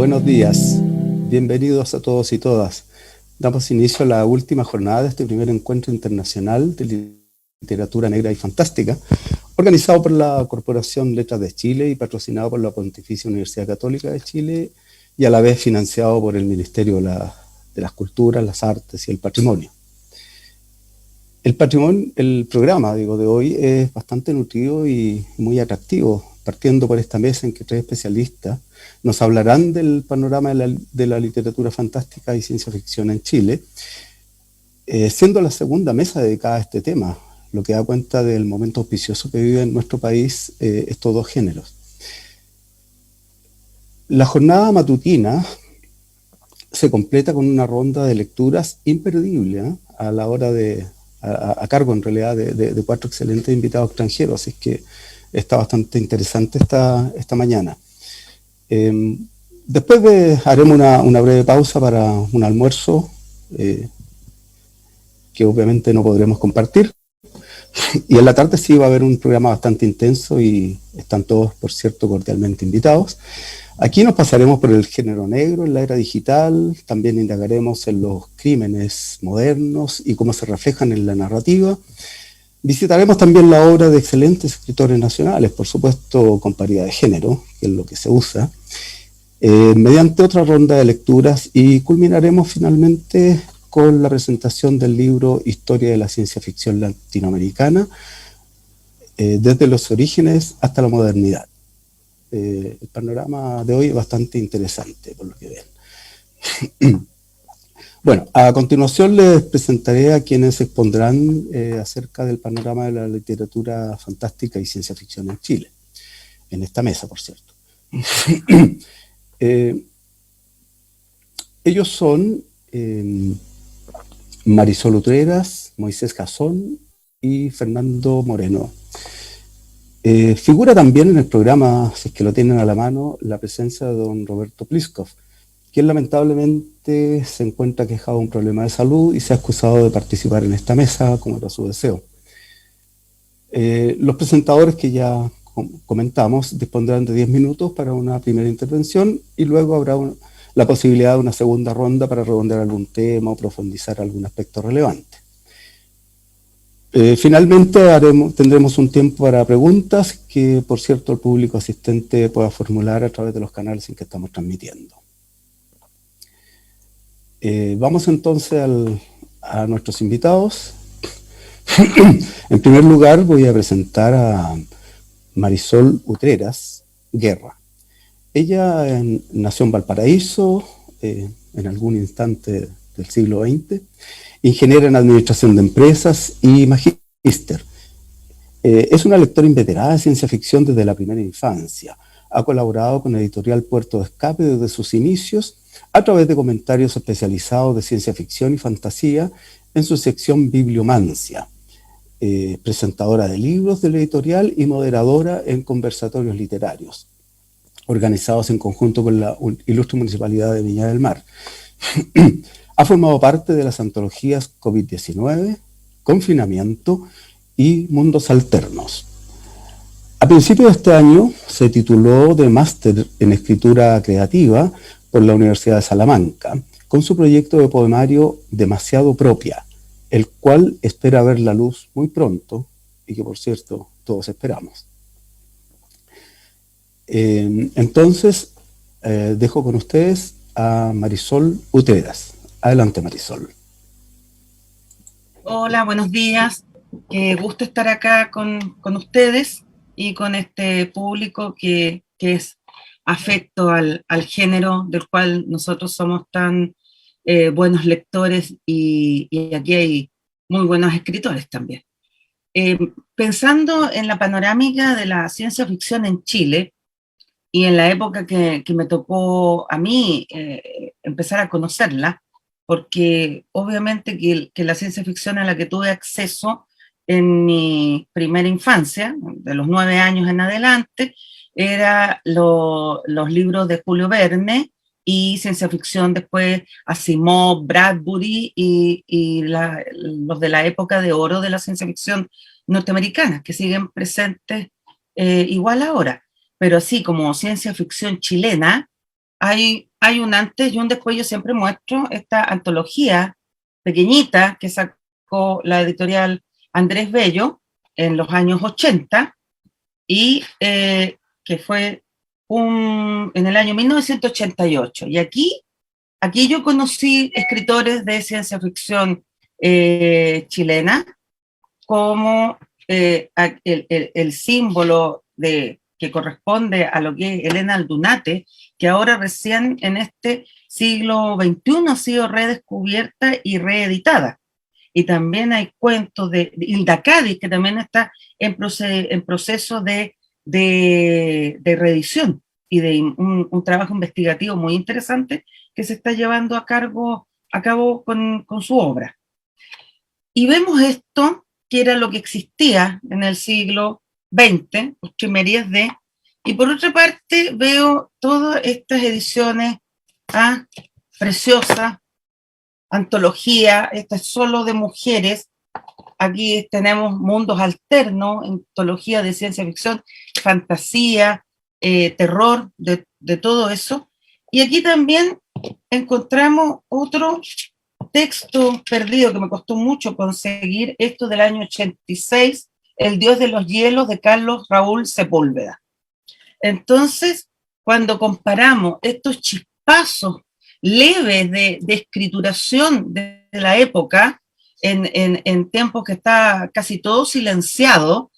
buenos días. Bienvenidos a todos y todas. Damos inicio a la última jornada de este primer encuentro internacional de literatura negra y fantástica, organizado por la Corporación Letras de Chile y patrocinado por la Pontificia Universidad Católica de Chile y a la vez financiado por el Ministerio de las Culturas, las Artes y el Patrimonio. El programa de hoy es bastante nutrido y muy atractivo, partiendo por esta mesa en que tres especialistas nos hablarán del panorama de la literatura fantástica y ciencia ficción en Chile, siendo la segunda mesa dedicada a este tema, lo que da cuenta del momento auspicioso que vive en nuestro país estos dos géneros. La jornada matutina se completa con una ronda de lecturas imperdible a la hora a cargo en realidad de cuatro excelentes invitados extranjeros, así que está bastante interesante esta mañana. Después haremos una breve pausa para un almuerzo que obviamente no podremos compartir, y en la tarde sí va a haber un programa bastante intenso y están todos, por cierto, cordialmente invitados. Aquí nos pasaremos por el género negro en la era digital, también indagaremos en los crímenes modernos y cómo se reflejan en la narrativa. Visitaremos también la obra de excelentes escritores nacionales, por supuesto con paridad de género, que es lo que se usa, mediante otra ronda de lecturas, y culminaremos finalmente con la presentación del libro Historia de la Ciencia Ficción Latinoamericana, desde los orígenes hasta la modernidad. El panorama de hoy es bastante interesante, por lo que ven. Bueno, a continuación les presentaré a quienes expondrán acerca del panorama de la literatura fantástica y ciencia ficción en Chile, en esta mesa, por cierto. Ellos son Marisol Utreras, Moisés Gassón y Fernando Moreno. Figura también en el programa, si es que lo tienen a la mano, la presencia de don Roberto Pliskov, quien lamentablemente se encuentra quejado de un problema de salud y se ha excusado de participar en esta mesa, como era su deseo. Los presentadores que ya comentamos dispondrán de 10 minutos para una primera intervención, y luego habrá la posibilidad de una segunda ronda para redondear algún tema o profundizar algún aspecto relevante. Finalmente tendremos un tiempo para preguntas que, por cierto, el público asistente pueda formular a través de los canales en que estamos transmitiendo. Vamos entonces a nuestros invitados. En primer lugar voy a presentar a Marisol Utreras Guerra. Ella nació en Valparaíso en algún instante del siglo XX, ingeniera en administración de empresas y magíster. Es una lectora inveterada de ciencia ficción desde la primera infancia. Ha colaborado con la editorial Puerto de Escape desde sus inicios a través de comentarios especializados de ciencia ficción y fantasía en su sección Bibliomancia. Presentadora de libros de la editorial y moderadora en conversatorios literarios, organizados en conjunto con la ilustre Municipalidad de Viña del Mar. Ha formado parte de las antologías COVID-19, Confinamiento y Mundos Alternos. A principios de este año se tituló de máster en escritura creativa por la Universidad de Salamanca, con su proyecto de poemario Demasiado Propia, el cual espera ver la luz muy pronto y que, por cierto, todos esperamos. Entonces, dejo con ustedes a Marisol Utreras. Adelante, Marisol. Hola, buenos días. Gusto estar acá con ustedes y con este público que es afecto al género del cual nosotros somos tan buenos lectores, y aquí hay muy buenos escritores también. Pensando en la panorámica de la ciencia ficción en Chile, y en la época que me tocó a mí empezar a conocerla, porque obviamente que la ciencia ficción a la que tuve acceso en mi primera infancia, de los 9 años en adelante, era los libros de Julio Verne, y ciencia ficción después Asimov, Bradbury y los de la época de oro de la ciencia ficción norteamericana, que siguen presentes igual ahora. Pero así como ciencia ficción chilena, hay un antes y un después. Yo siempre muestro esta antología pequeñita que sacó la editorial Andrés Bello en los años 80 y que fue en el año 1988. Y aquí yo conocí escritores de ciencia ficción chilena, como el símbolo que corresponde a lo que es Elena Aldunate, que ahora recién en este siglo XXI ha sido redescubierta y reeditada. Y también hay cuentos de Hilda Cádiz, que también está en proceso de reedición y de un trabajo investigativo muy interesante que se está llevando a cabo con su obra. Y vemos esto, que era lo que existía en el siglo XX, los chimerías y por otra parte veo todas estas ediciones preciosas, antología, esta es solo de mujeres. Aquí tenemos mundos alternos, antología de ciencia ficción, fantasía, terror, de todo eso. Y aquí también encontramos otro texto perdido que me costó mucho conseguir, esto del año 86, El Dios de los Hielos, de Carlos Raúl Sepúlveda. Entonces, cuando comparamos estos chispazos leves de escrituración de la época, en tiempos que está casi todo silenciado,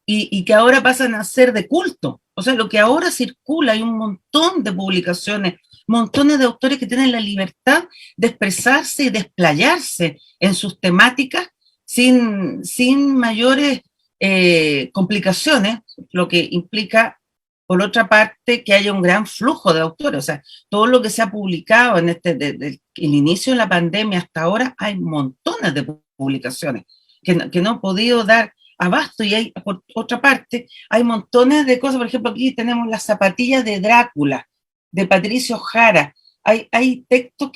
y que ahora pasan a ser de culto. O sea, lo que ahora circula, hay un montón de publicaciones, montones de autores que tienen la libertad de expresarse y de explayarse en sus temáticas sin mayores complicaciones, lo que implica, por otra parte, que haya un gran flujo de autores. O sea, todo lo que se ha publicado desde el inicio de la pandemia hasta ahora, hay montones de publicaciones que no han podido dar abasto. Y hay, por otra parte, hay montones de cosas. Por ejemplo, aquí tenemos Las zapatillas de Drácula, de Patricio Jara. Hay textos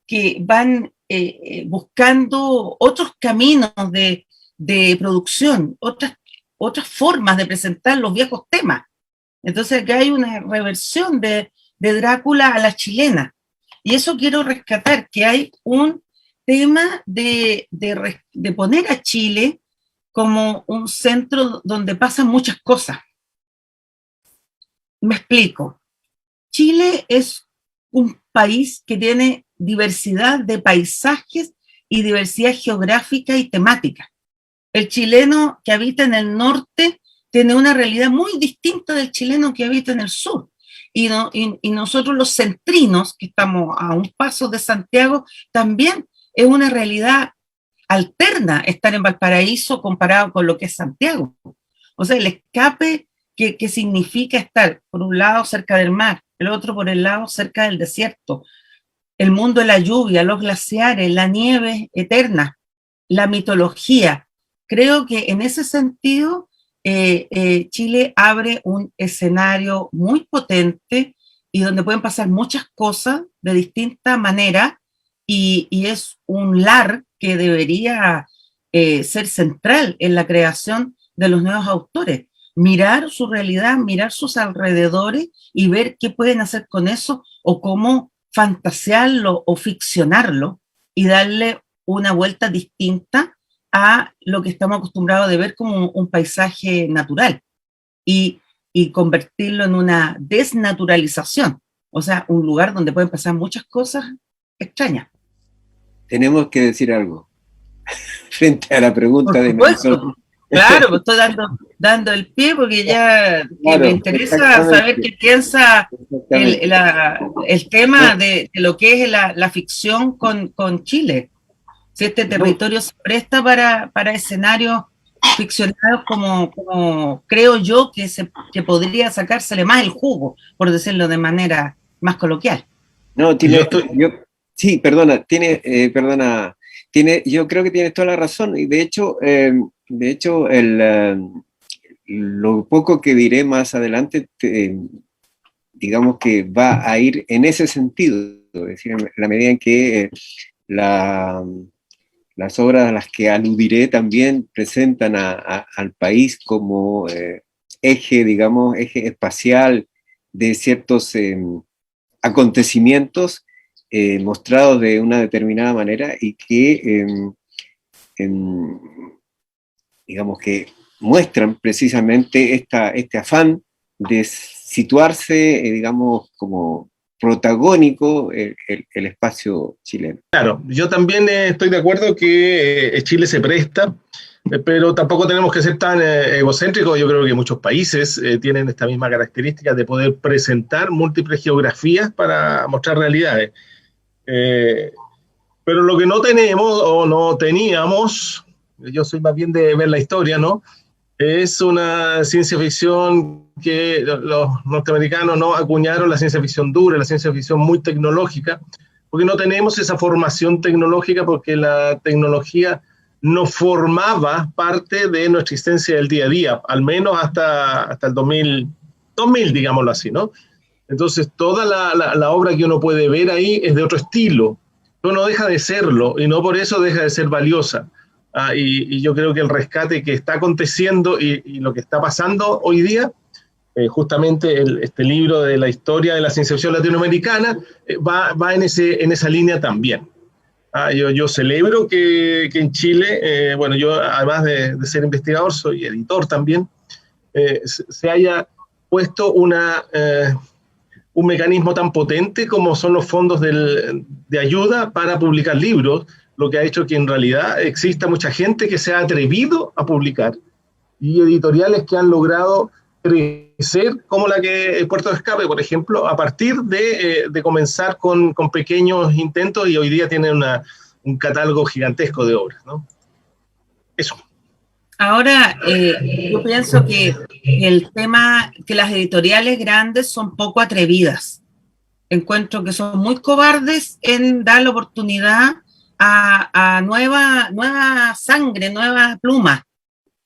que van buscando otros caminos de producción, otras formas de presentar los viejos temas. Entonces acá hay una reversión de Drácula a la chilena. Y eso quiero rescatar, que hay un tema de poner a Chile como un centro donde pasan muchas cosas. Me explico. Chile es un país que tiene diversidad de paisajes y diversidad geográfica y temática. El chileno que habita en el norte tiene una realidad muy distinta del chileno que habita en el sur. Y nosotros los centrinos, que estamos a un paso de Santiago, también es una realidad alterna estar en Valparaíso comparado con lo que es Santiago. O sea, el escape que significa estar, por un lado, cerca del mar, el otro por el lado, cerca del desierto, el mundo de la lluvia, los glaciares, la nieve eterna, la mitología. Creo que en ese sentido Chile abre un escenario muy potente y donde pueden pasar muchas cosas de distinta manera, y es un lar que debería ser central en la creación de los nuevos autores. Mirar su realidad, mirar sus alrededores y ver qué pueden hacer con eso, o cómo fantasearlo o ficcionarlo y darle una vuelta distinta a lo que estamos acostumbrados de ver como un paisaje natural, y, y convertirlo en una desnaturalización, o sea, un lugar donde pueden pasar muchas cosas extrañas. Tenemos que decir algo frente a la pregunta de Marisol. Claro, pues estoy dando el pie porque ya claro, me interesa saber qué piensa el tema de lo que es la ficción con Chile. Si este territorio se presta para escenarios ficcionados como creo yo que podría sacársele más el jugo, por decirlo de manera más coloquial. No, sí, perdona, yo creo que tienes toda la razón, y de hecho lo poco que diré más adelante, digamos que va a ir en ese sentido, es decir, en la medida en que las obras a las que aludiré también presentan al país como eje, digamos, eje espacial de ciertos acontecimientos mostrados de una determinada manera y que, digamos que muestran precisamente este afán de situarse, digamos, como protagónico el espacio chileno. Claro, yo también estoy de acuerdo que Chile se presta, pero tampoco tenemos que ser tan egocéntricos. Yo creo que muchos países tienen esta misma característica de poder presentar múltiples geografías para mostrar realidades. Pero lo que no tenemos o no teníamos, yo soy más bien de ver la historia, ¿no? Es una ciencia ficción que los norteamericanos no acuñaron, la ciencia ficción dura, la ciencia ficción muy tecnológica, porque no tenemos esa formación tecnológica, porque la tecnología no formaba parte de nuestra existencia del día a día, al menos hasta el 2000, digámoslo así, ¿no? Entonces, toda la obra que uno puede ver ahí es de otro estilo, pero no deja de serlo, y no por eso deja de ser valiosa. Y yo creo que el rescate que está aconteciendo y lo que está pasando hoy día, justamente este libro de la historia de la ciencia ficción latinoamericana, va en esa línea también. Yo celebro que en Chile, bueno, yo además de ser investigador, soy editor también, se haya puesto un mecanismo tan potente como son los fondos de ayuda para publicar libros, lo que ha hecho que en realidad exista mucha gente que se ha atrevido a publicar y editoriales que han logrado crecer, como la que Puerto de Escape, por ejemplo, a partir de comenzar con pequeños intentos, y hoy día tienen un catálogo gigantesco de obras, ¿no? Eso. Ahora, yo pienso que el tema, que las editoriales grandes son poco atrevidas. Encuentro que son muy cobardes en dar la oportunidad a nueva sangre, nuevas plumas,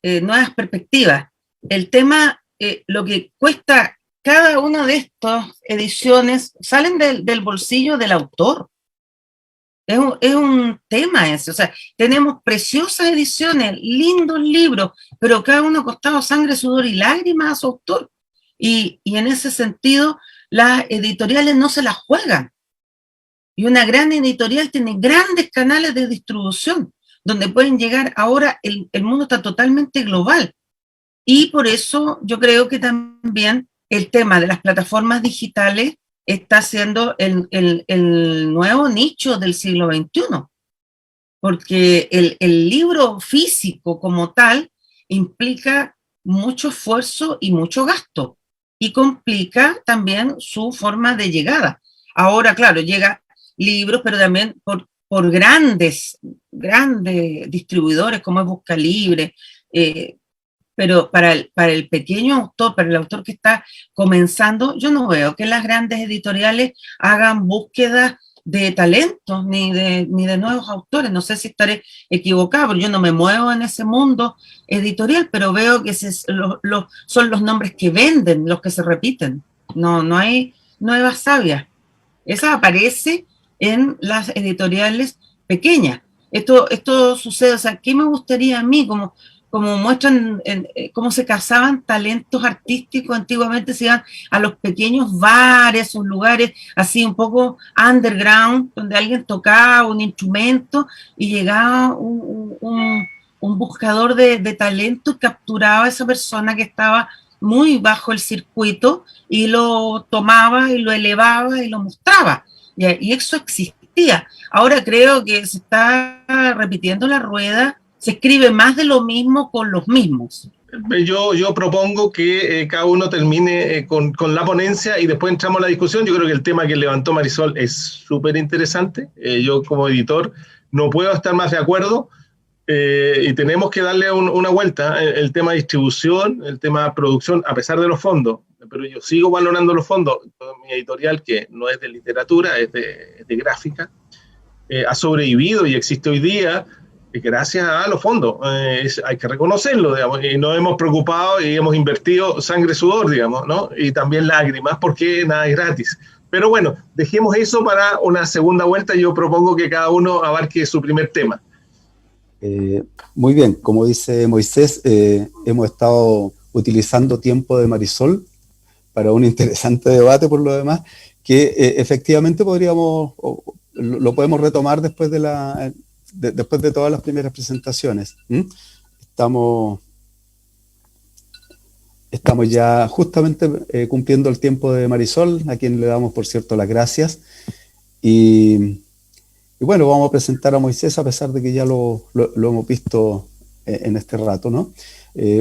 nuevas perspectivas. El tema, lo que cuesta cada una de estas ediciones, salen del bolsillo del autor. Es un tema ese. O sea, tenemos preciosas ediciones, lindos libros, pero cada uno ha costado sangre, sudor y lágrimas a su autor. Y en ese sentido, las editoriales no se las juegan. Y una gran editorial tiene grandes canales de distribución, donde pueden llegar. Ahora el mundo está totalmente global. Y por eso yo creo que también el tema de las plataformas digitales está siendo el nuevo nicho del siglo XXI. Porque el libro físico como tal implica mucho esfuerzo y mucho gasto. Y complica también su forma de llegada. Ahora, claro, llega libros, pero también por grandes distribuidores como es Buscalibre, pero para el pequeño autor, para el autor que está comenzando, yo no veo que las grandes editoriales hagan búsquedas de talentos ni de nuevos autores. No sé si estaré equivocado, pero yo no me muevo en ese mundo editorial, pero veo que son los nombres que venden, los que se repiten. No hay nuevas sabias. Esa aparece en las editoriales pequeñas. Esto sucede. O sea, ¿qué me gustaría a mí? Como muestran cómo se cazaban talentos artísticos antiguamente, se iban a los pequeños bares, esos lugares así un poco underground, donde alguien tocaba un instrumento y llegaba un buscador de talento y capturaba a esa persona que estaba muy bajo el circuito y lo tomaba y lo elevaba y lo mostraba. Y eso existía. Ahora creo que se está repitiendo la rueda. Se escribe más de lo mismo con los mismos. Yo propongo que cada uno termine con la ponencia y después entramos a la discusión. Yo creo que el tema que levantó Marisol es súper interesante. Yo como editor no puedo estar más de acuerdo y tenemos que darle una vuelta. El tema de distribución, el tema de producción, a pesar de los fondos, pero yo sigo valorando los fondos. Mi editorial, que no es de literatura, es de gráfica, ha sobrevivido y existe hoy día gracias a los fondos. Hay que reconocerlo, digamos, y nos hemos preocupado y hemos invertido sangre, sudor, digamos, ¿no? Y también lágrimas, porque nada es gratis. Pero bueno, dejemos eso para una segunda vuelta. Yo propongo que cada uno abarque su primer tema. Muy bien, como dice Moisés, hemos estado utilizando tiempo de Marisol para un interesante debate por lo demás, que efectivamente lo podemos retomar después después de todas las primeras presentaciones. Estamos ya justamente cumpliendo el tiempo de Marisol, a quien le damos, por cierto, las gracias. Y bueno, vamos a presentar a Moisés, a pesar de que ya lo hemos visto en este rato, ¿no?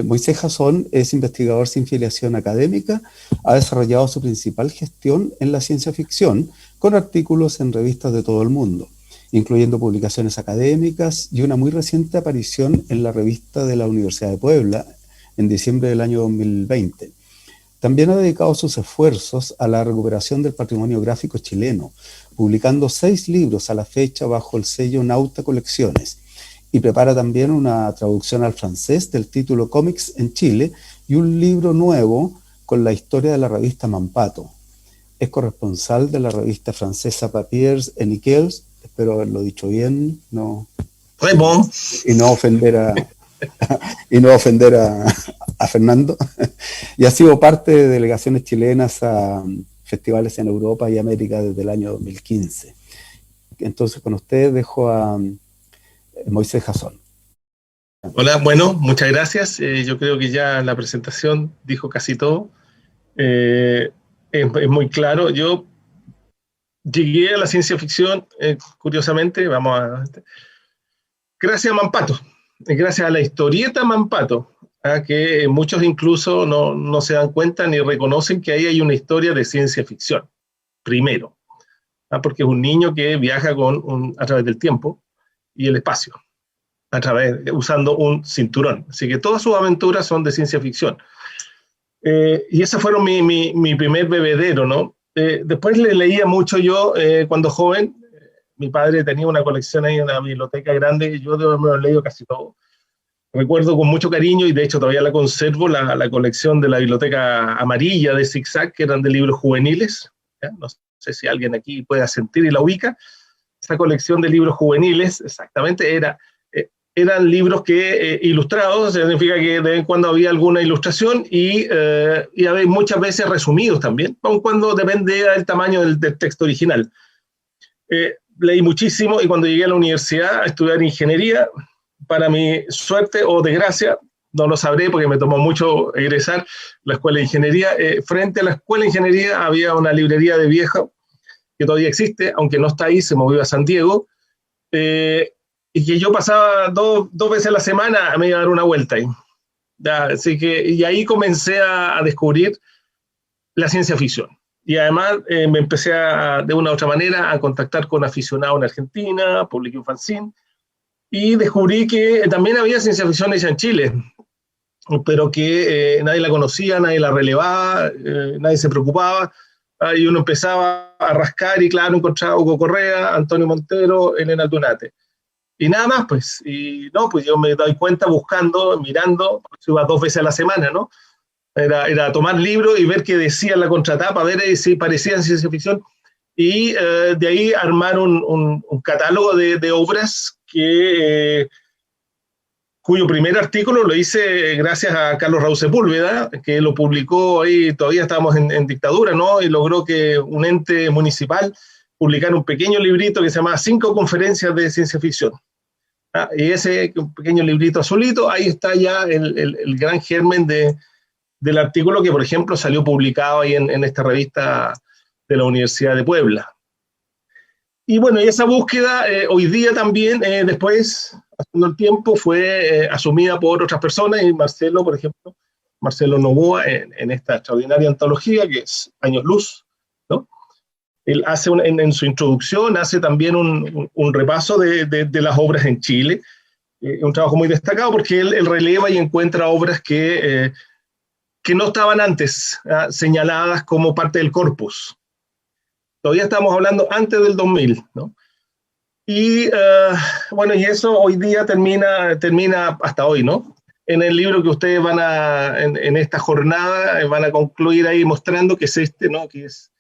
Moisés Jasón es investigador sin filiación académica, ha desarrollado su principal gestión en la ciencia ficción, con artículos en revistas de todo el mundo, incluyendo publicaciones académicas y una muy reciente aparición en la revista de la Universidad de Puebla, en diciembre del año 2020. También ha dedicado sus esfuerzos a la recuperación del patrimonio gráfico chileno, publicando 6 libros a la fecha bajo el sello Nauta Colecciones, y prepara también una traducción al francés del título Cómics en Chile y un libro nuevo con la historia de la revista Mampato. Es corresponsal de la revista francesa Papiers et Nickels, espero haberlo dicho bien, y no ofender a Fernando, y ha sido parte de delegaciones chilenas a festivales en Europa y América desde el año 2015. Entonces, con ustedes dejo a Moisés Jasón. Hola, bueno, muchas gracias. Yo creo que ya la presentación dijo casi todo. Es muy claro. Yo llegué a la ciencia ficción, curiosamente, gracias a Mampato, gracias a la historieta Mampato, que muchos incluso no se dan cuenta ni reconocen que ahí hay una historia de ciencia ficción, primero, porque es un niño que viaja a través del tiempo y el espacio, usando un cinturón. Así que todas sus aventuras son de ciencia ficción. Y esos fueron mi primer bebedero, ¿no? Después le leía mucho yo cuando joven. Mi padre tenía una colección ahí, una biblioteca grande, y yo me lo he leído casi todo. Recuerdo con mucho cariño, y de hecho todavía la conservo, la colección de la biblioteca amarilla de Zigzag, que eran de libros juveniles. ¿Ya? No sé si alguien aquí puede sentir y la ubica. Esa colección de libros juveniles, exactamente, eran libros que ilustrados, significa que de vez en cuando había alguna ilustración y había muchas veces resumidos también, aun cuando depende del tamaño del texto original. Leí muchísimo, y cuando llegué a la universidad a estudiar ingeniería, para mi suerte o desgracia, no lo sabré porque me tomó mucho egresar la escuela de ingeniería, frente a la escuela de ingeniería había una librería de vieja que todavía existe, aunque no está ahí, se movió a San Diego, y que yo pasaba dos veces a la semana, me iba a dar una vuelta ahí. ¿Ya? Así que, y ahí comencé a descubrir la ciencia ficción. Y además me empecé de una u otra manera a contactar con aficionados en Argentina, publiqué un fanzine, y descubrí que también había ciencia ficción hecha en Chile, pero que nadie la conocía, nadie la relevaba, nadie se preocupaba, y uno empezaba a rascar y claro, encontraba a Hugo Correa, Antonio Montero, Elena Tunate. Y nada más, pues. Y no, pues yo me doy cuenta buscando, mirando, pues iba 2 veces a la semana, ¿no? Era tomar libros y ver qué decía en la contratapa, ver si parecían ciencia ficción, y de ahí armar un catálogo de obras cuyo primer artículo lo hice gracias a Carlos Raúl Sepúlveda, que lo publicó ahí, todavía estábamos en dictadura, ¿no? Y logró que un ente municipal publicara un pequeño librito que se llama 5 conferencias de ciencia ficción. Y ese pequeño librito azulito, ahí está ya el gran germen del artículo que, por ejemplo, salió publicado ahí en esta revista de la Universidad de Puebla. Y bueno, y esa búsqueda hoy día también, después, haciendo el tiempo, fue asumida por otras personas, y Marcelo, por ejemplo, Marcelo Novoa, en esta extraordinaria antología que es Años Luz, ¿no? Él hace en su introducción, hace también un repaso de las obras en Chile, un trabajo muy destacado porque él releva y encuentra obras que no estaban antes señaladas como parte del corpus. Todavía estamos hablando antes del 2000, ¿no? Y bueno, y eso hoy día termina hasta hoy, ¿no? En el libro que ustedes en esta jornada, van a concluir ahí mostrando que es ¿no? Que es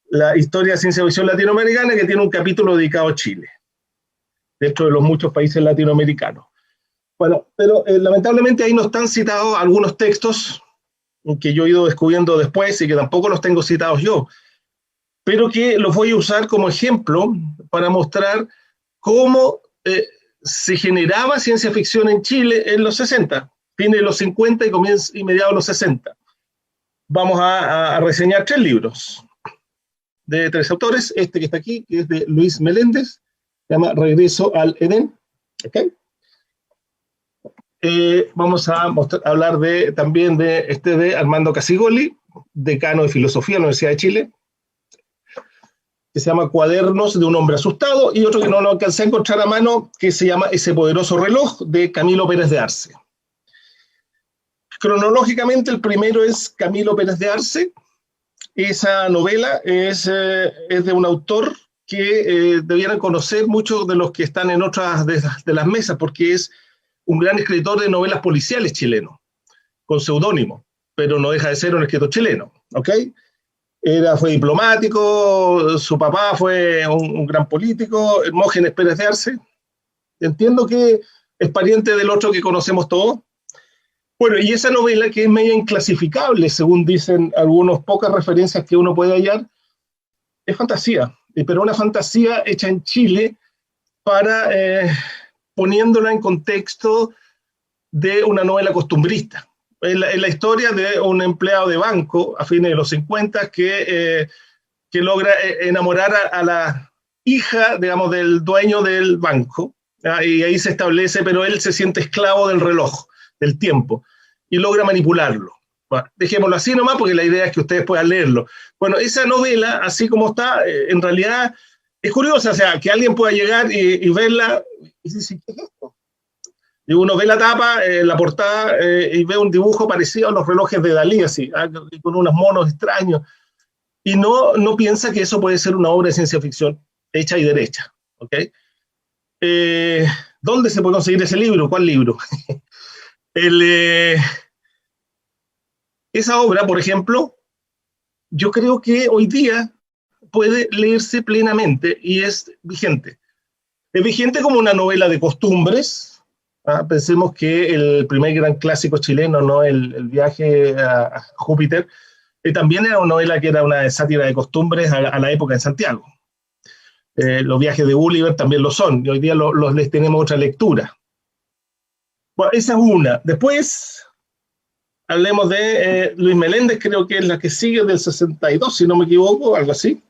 la historia de ciencia ficción latinoamericana, que tiene un capítulo dedicado a Chile, dentro de los muchos países latinoamericanos. Bueno, pero lamentablemente ahí no están citados algunos textos que yo he ido descubriendo después y que tampoco los tengo citados yo. pero que los voy a usar como ejemplo para mostrar cómo se generaba ciencia ficción en Chile en los 60, fines de los 50 y mediados de los 60. Vamos a reseñar 3 libros de 3 autores, este que está aquí, que es de Luis Meléndez, se llama Regreso al Edén. ¿Okay? Vamos a hablar también de Armando Casigoli, decano de Filosofía de la Universidad de Chile, que se llama Cuadernos de un hombre asustado, y otro que no lo alcancé a encontrar a mano, que se llama Ese poderoso reloj, de Camilo Pérez de Arce. Cronológicamente, el primero es Camilo Pérez de Arce. Esa novela es de un autor que debieran conocer muchos de los que están en otras de las mesas, porque es un gran escritor de novelas policiales chileno, con seudónimo, pero no deja de ser un escritor chileno, ¿ok? Fue diplomático, su papá fue un gran político, Hermógenes Pérez de Arce. Entiendo que es pariente del otro que conocemos todos. Bueno, y esa novela, que es medio inclasificable, según dicen algunos, pocas referencias que uno puede hallar, es fantasía, pero una fantasía hecha en Chile para poniéndola en contexto de una novela costumbrista. Es la historia de un empleado de banco a fines de los 50 que logra enamorar a la hija, digamos, del dueño del banco, ¿ya? Y ahí se establece, pero él se siente esclavo del reloj, del tiempo, y logra manipularlo. Bueno, dejémoslo así nomás, porque la idea es que ustedes puedan leerlo. Bueno, esa novela, así como está, en realidad es curiosa, o sea, que alguien pueda llegar y verla y decir, ¿qué es esto? Y uno ve la tapa, la portada, y ve un dibujo parecido a los relojes de Dalí, así, con unos monos extraños, y no piensa que eso puede ser una obra de ciencia ficción hecha y derecha, ¿ok? ¿Dónde se puede conseguir ese libro? ¿Cuál libro? Esa obra, por ejemplo, yo creo que hoy día puede leerse plenamente y es vigente. Es vigente como una novela de costumbres. Pensemos que el primer gran clásico chileno, ¿no? El viaje a Júpiter, también era una novela que era una sátira de costumbres a la época en Santiago. Los viajes de Gulliver también lo son, y hoy día les tenemos otra lectura. Bueno, esa es una. Después, hablemos de Luis Meléndez, creo que es la que sigue, del 62, si no me equivoco, algo así.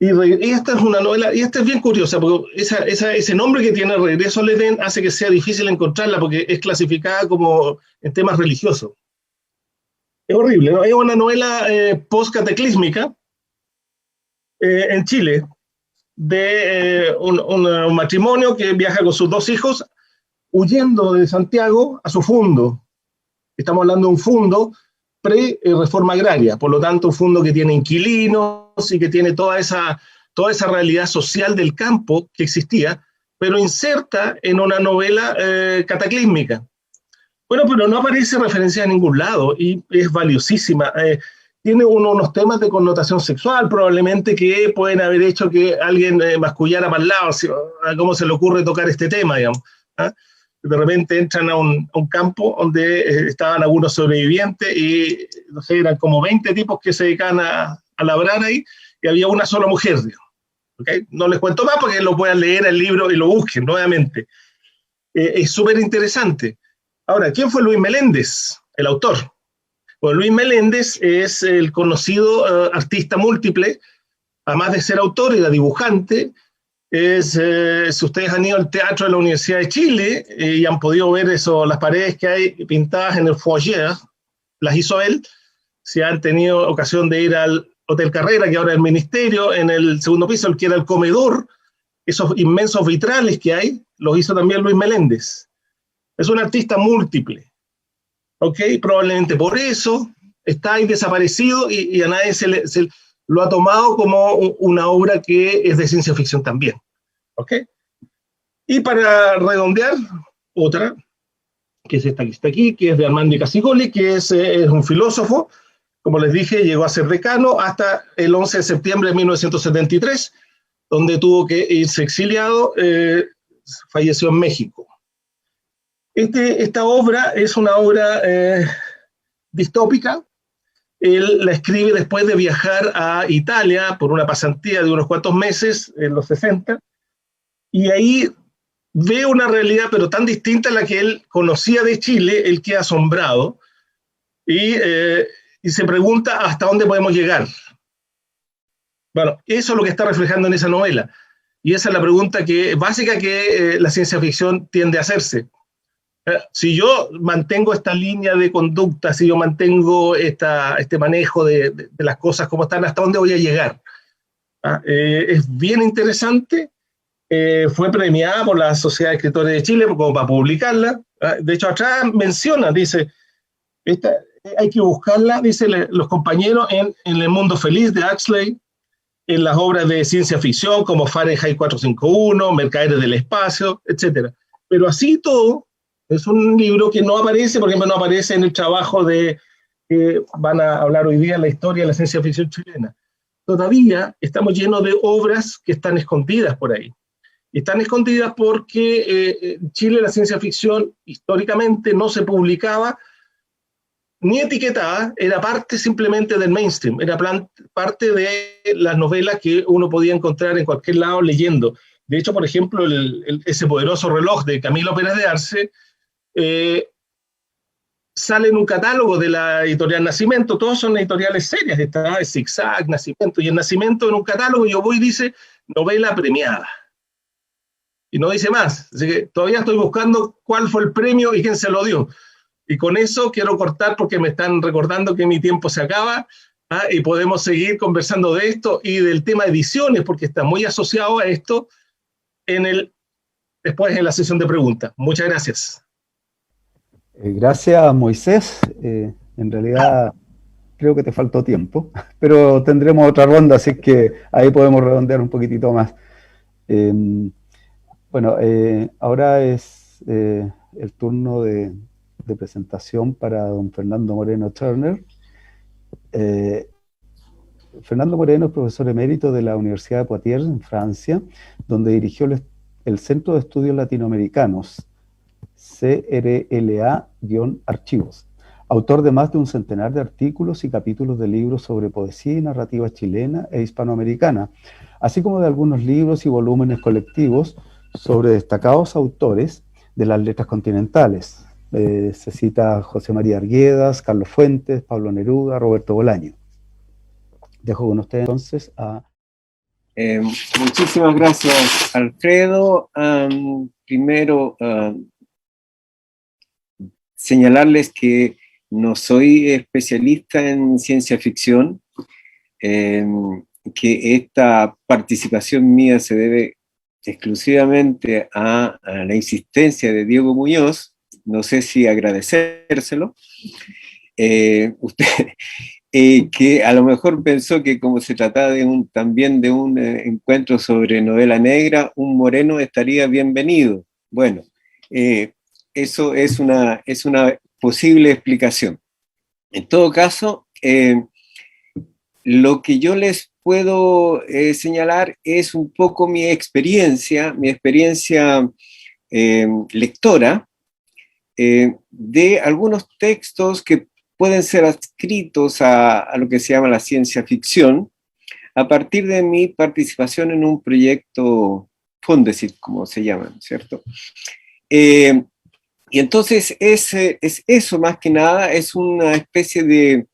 Y esta es una novela, y esta es bien curiosa, porque ese nombre que tiene, Regreso al Edén, hace que sea difícil encontrarla, porque es clasificada como en temas religiosos. Es horrible, ¿no? Es una novela post-cataclísmica en Chile, de un matrimonio que viaja con sus 2 hijos, huyendo de Santiago a su fundo. Estamos hablando de un fundo pre-reforma agraria, por lo tanto un fundo que tiene inquilinos y que tiene toda esa realidad social del campo que existía, pero inserta en una novela cataclísmica. Bueno, pero no aparece referencia a ningún lado y es valiosísima. Tiene unos temas de connotación sexual, probablemente, que pueden haber hecho que alguien mascullara para el lado, ¿cómo se le ocurre tocar este tema, digamos? De repente entran a un campo donde estaban algunos sobrevivientes y, no sé, eran como 20 tipos que se dedicaban a labrar ahí, y había una sola mujer, digamos. ¿Okay? No les cuento más porque lo puedan leer el libro y lo busquen nuevamente. Es súper interesante. Ahora, ¿quién fue Luis Meléndez, el autor? Bueno, Luis Meléndez es el conocido artista múltiple, además de ser autor, era dibujante. Si ustedes han ido al teatro de la Universidad de Chile y han podido ver las paredes que hay pintadas en el foyer, las hizo él. Si han tenido ocasión de ir al Hotel Carrera, que ahora es el Ministerio, en el segundo piso, el que era el comedor, esos inmensos vitrales que hay, los hizo también Luis Meléndez. Es un artista múltiple, ¿ok? Probablemente por eso está ahí desaparecido y a nadie se lo ha tomado como una obra que es de ciencia ficción también, ¿ok? Y para redondear, otra, que es esta que está aquí, que es de Armando Casigoli, que es un filósofo, como les dije, llegó a ser decano hasta el 11 de septiembre de 1973, donde tuvo que irse exiliado, falleció en México. Esta obra es una obra distópica, él la escribe después de viajar a Italia por una pasantía de unos cuantos meses en los 60, y ahí ve una realidad pero tan distinta a la que él conocía de Chile, él queda asombrado y se pregunta hasta dónde podemos llegar. Bueno, eso es lo que está reflejando en esa novela, y esa es la pregunta básica que la ciencia ficción tiende a hacerse. Si yo mantengo esta línea de conducta, si yo mantengo este manejo de las cosas como están, ¿hasta dónde voy a llegar? Es bien interesante. Fue premiada por la Sociedad de Escritores de Chile como para publicarla. De hecho, atrás menciona, dice, hay que buscarla, dice los compañeros, en El Mundo Feliz de Huxley, en las obras de ciencia ficción como Fahrenheit 451, Mercaderes del Espacio, etc. Pero así todo, es un libro que no aparece, por ejemplo, no aparece en el trabajo que van a hablar hoy día en la historia de la ciencia ficción chilena. Todavía estamos llenos de obras que están escondidas por ahí. Están escondidas porque en Chile la ciencia ficción históricamente no se publicaba ni etiquetada, era parte simplemente del mainstream, era parte de las novelas que uno podía encontrar en cualquier lado leyendo. De hecho, por ejemplo, ese poderoso reloj de Camilo Pérez de Arce sale en un catálogo de la editorial Nacimiento, todos son editoriales serias, está Zigzag, Nacimiento, y el Nacimiento en un catálogo, yo voy y dice, novela premiada. Y no dice más, así que todavía estoy buscando cuál fue el premio y quién se lo dio. Y con eso quiero cortar porque me están recordando que mi tiempo se acaba, y podemos seguir conversando de esto y del tema ediciones, porque está muy asociado a esto después en la sesión de preguntas. Muchas gracias. Gracias, Moisés. En realidad creo que te faltó tiempo, pero tendremos otra ronda, así que ahí podemos redondear un poquitito más. Bueno, ahora es el turno de presentación para don Fernando Moreno Turner. Fernando Moreno es profesor emérito de la Universidad de Poitiers, en Francia, donde dirigió el Centro de Estudios Latinoamericanos, CRLA-Archivos, autor de más de un centenar de artículos y capítulos de libros sobre poesía y narrativa chilena e hispanoamericana, así como de algunos libros y volúmenes colectivos sobre destacados autores de las letras continentales. Se cita a José María Arguedas, Carlos Fuentes, Pablo Neruda, Roberto Bolaño. Dejo con ustedes entonces a... Muchísimas gracias, Alfredo. Primero, señalarles que no soy especialista en ciencia ficción, que esta participación mía se debe exclusivamente a la insistencia de Diego Muñoz. No sé si agradecérselo. Usted, que a lo mejor pensó que como se trataba también de un encuentro sobre novela negra, un moreno estaría bienvenido. Bueno, eso es una posible explicación. En todo caso, lo que yo les puedo señalar es un poco mi experiencia lectora de algunos textos que pueden ser adscritos a lo que se llama la ciencia ficción, a partir de mi participación en un proyecto Fondesit, como se llama, ¿cierto? Y entonces es eso más que nada, es una especie de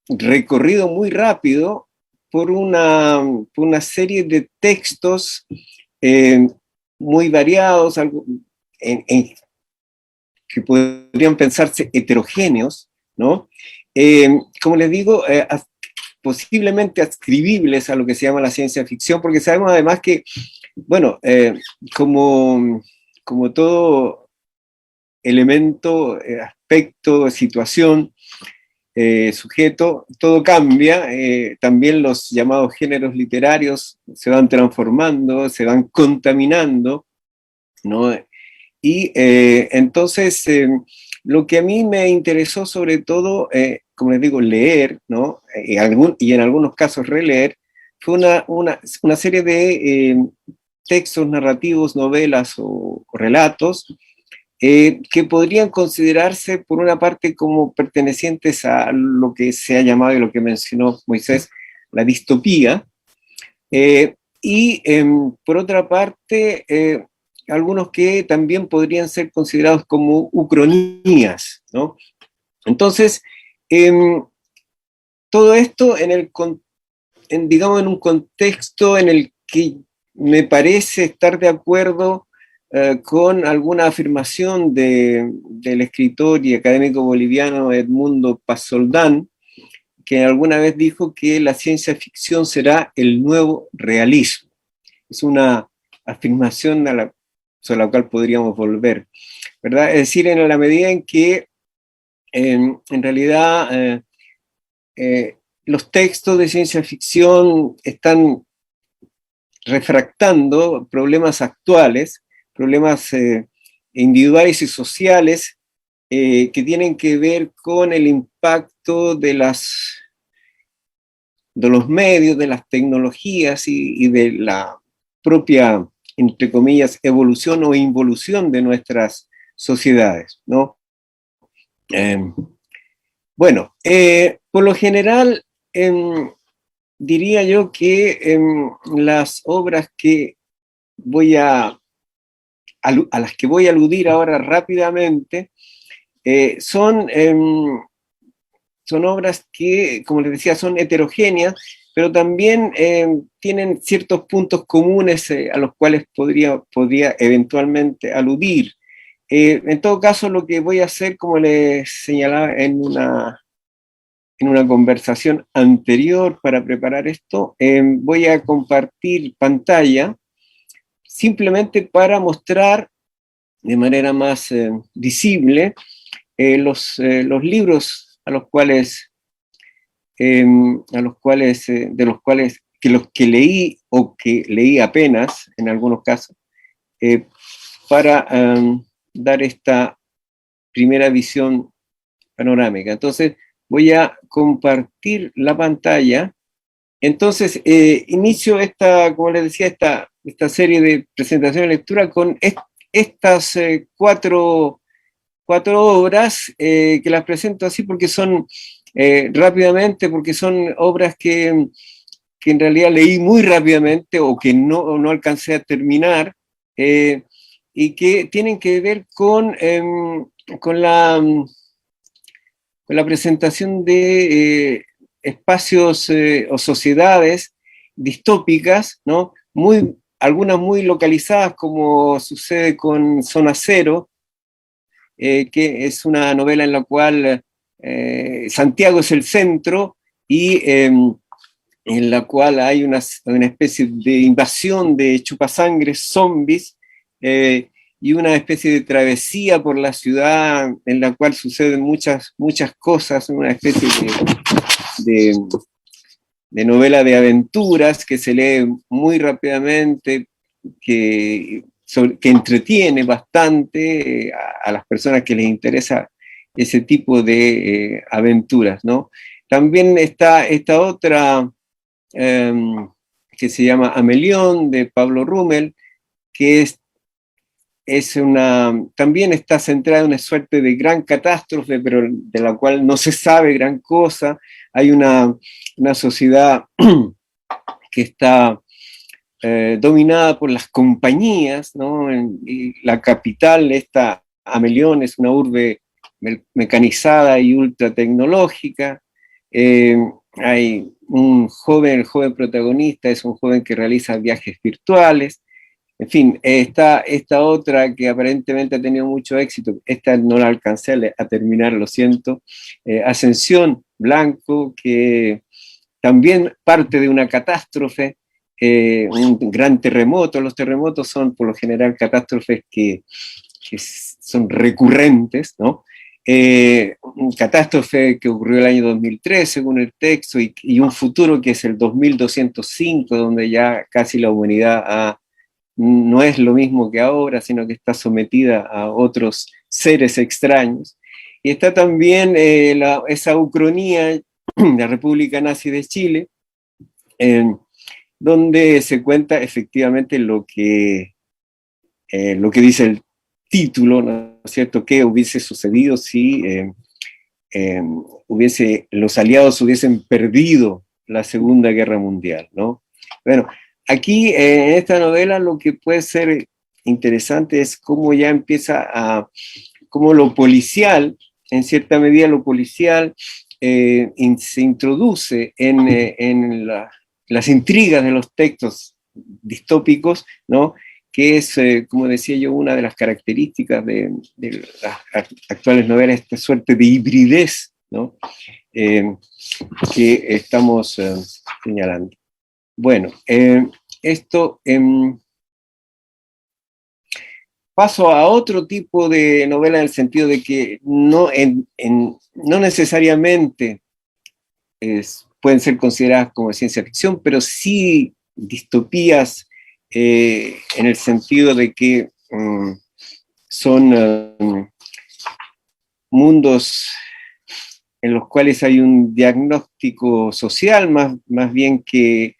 recorrido muy rápido por una serie de textos muy variados, que podrían pensarse heterogéneos, ¿no? Como les digo, posiblemente adscribibles a lo que se llama la ciencia ficción, porque sabemos además que, bueno, como todo elemento, aspecto, situación, sujeto, todo cambia, también los llamados géneros literarios se van transformando, se van contaminando, ¿no? Y entonces, lo que a mí me interesó sobre todo, como les digo, leer, ¿no? Y en algunos casos releer, fue una serie de textos narrativos, novelas o relatos que podrían considerarse por una parte como pertenecientes a lo que se ha llamado y lo que mencionó Moisés, la distopía, y por otra parte, algunos que también podrían ser considerados como ucronías, ¿no? Entonces, todo esto digamos, en un contexto en el que me parece estar de acuerdo con alguna afirmación del escritor y académico boliviano Edmundo Pasoldán, que alguna vez dijo que la ciencia ficción será el nuevo realismo. Es una afirmación sobre la cual podríamos volver, ¿verdad? Es decir, en la medida en que en realidad los textos de ciencia ficción están refractando problemas actuales, problemas individuales y sociales que tienen que ver con el impacto de los medios, de las tecnologías y de la propia, entre comillas, evolución o involución de nuestras sociedades, ¿no? Bueno, por lo general, diría yo que las obras a las que voy a aludir ahora rápidamente son obras que, como les decía, son heterogéneas, pero también tienen ciertos puntos comunes a los cuales podría eventualmente aludir. En todo caso, lo que voy a hacer, como les señalaba en una conversación anterior para preparar esto, voy a compartir pantalla simplemente para mostrar de manera más visible los libros de los cuales que leí o que leí apenas en algunos casos para dar esta primera visión panorámica. Entonces voy a compartir la pantalla. Entonces inicio como les decía, esta serie de presentación y lectura con estas cuatro obras que las presento así porque son rápidamente, porque son obras que en realidad leí muy rápidamente o que no alcancé a terminar y que tienen que ver con la presentación de espacios o sociedades distópicas, ¿no? Algunas muy localizadas, como sucede con Zona Cero, que es una novela en la cual Santiago es el centro y en la cual hay una especie de invasión de chupasangres zombies y una especie de travesía por la ciudad en la cual suceden muchas cosas, una especie de novela de aventuras que se lee muy rápidamente, que entretiene bastante a las personas que les interesa ese tipo de aventuras, ¿no? También está esta otra que se llama Amelión, de Pablo Rummel, que también está centrada en una suerte de gran catástrofe, pero de la cual no se sabe gran cosa. Hay una sociedad que está dominada por las compañías, ¿no? Y la capital, esta Amelión, es una urbe mecanizada y ultra tecnológica. Hay el joven protagonista es un joven que realiza viajes virtuales. En fin, está esta otra que aparentemente ha tenido mucho éxito, esta no la alcancé a terminar, lo siento, Ascensión Blanco, que también parte de una catástrofe, un gran terremoto. Los terremotos son por lo general catástrofes que son recurrentes, ¿no? Un catástrofe que ocurrió el año 2003, según el texto, y un futuro que es el 2205, donde ya casi la humanidad no es lo mismo que ahora, sino que está sometida a otros seres extraños. Y está también esa ucronía, la República Nazi de Chile, donde se cuenta efectivamente lo que dice el título, ¿no? es cierto?, qué hubiese sucedido si los aliados hubiesen perdido la Segunda Guerra Mundial, ¿no? Bueno, aquí en esta novela lo que puede ser interesante es cómo ya cómo lo policial, en cierta medida lo policial, se introduce en las intrigas de los textos distópicos, ¿no? Que es, como decía yo, una de las características de las actuales novelas, esta suerte de hibridez, ¿no? Que estamos señalando. Bueno, paso a otro tipo de novela en el sentido de que no necesariamente pueden ser consideradas como ciencia ficción, pero sí distopías en el sentido de que son mundos en los cuales hay un diagnóstico social, más bien que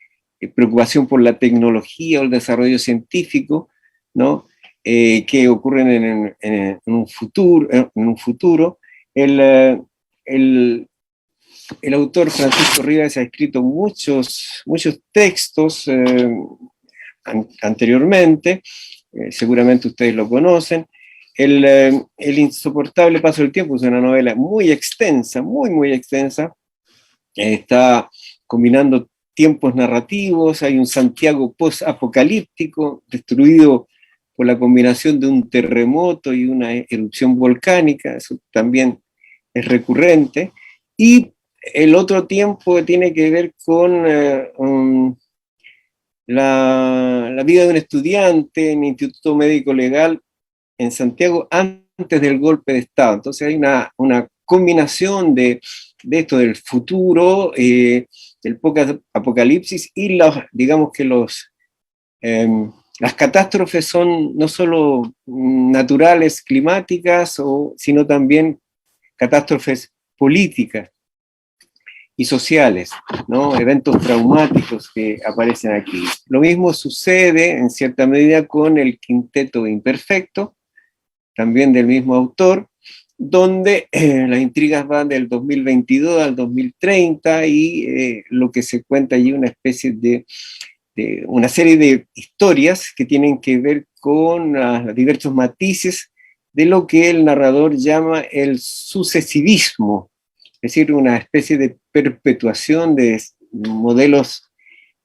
preocupación por la tecnología o el desarrollo científico, ¿no? Que ocurren en un futuro. El autor Francisco Rivas ha escrito muchos textos anteriormente, seguramente ustedes lo conocen. El insoportable paso del tiempo es una novela muy extensa, muy extensa. Está combinando tiempos narrativos, hay un Santiago post-apocalíptico, destruido por la combinación de un terremoto y una erupción volcánica, eso también es recurrente. Y el otro tiempo tiene que ver con la vida de un estudiante en el Instituto Médico Legal en Santiago antes del golpe de Estado. Entonces hay una combinación de esto del futuro, del apocalipsis, y digamos que las catástrofes son no solo naturales, climáticas, sino también catástrofes políticas y sociales, ¿no? Eventos traumáticos que aparecen aquí. Lo mismo sucede en cierta medida con el Quinteto Imperfecto, también del mismo autor, donde las intrigas van del 2022 al 2030 y lo que se cuenta allí una especie de una serie de historias que tienen que ver con los diversos matices de lo que el narrador llama el sucesivismo, es decir, una especie de perpetuación de modelos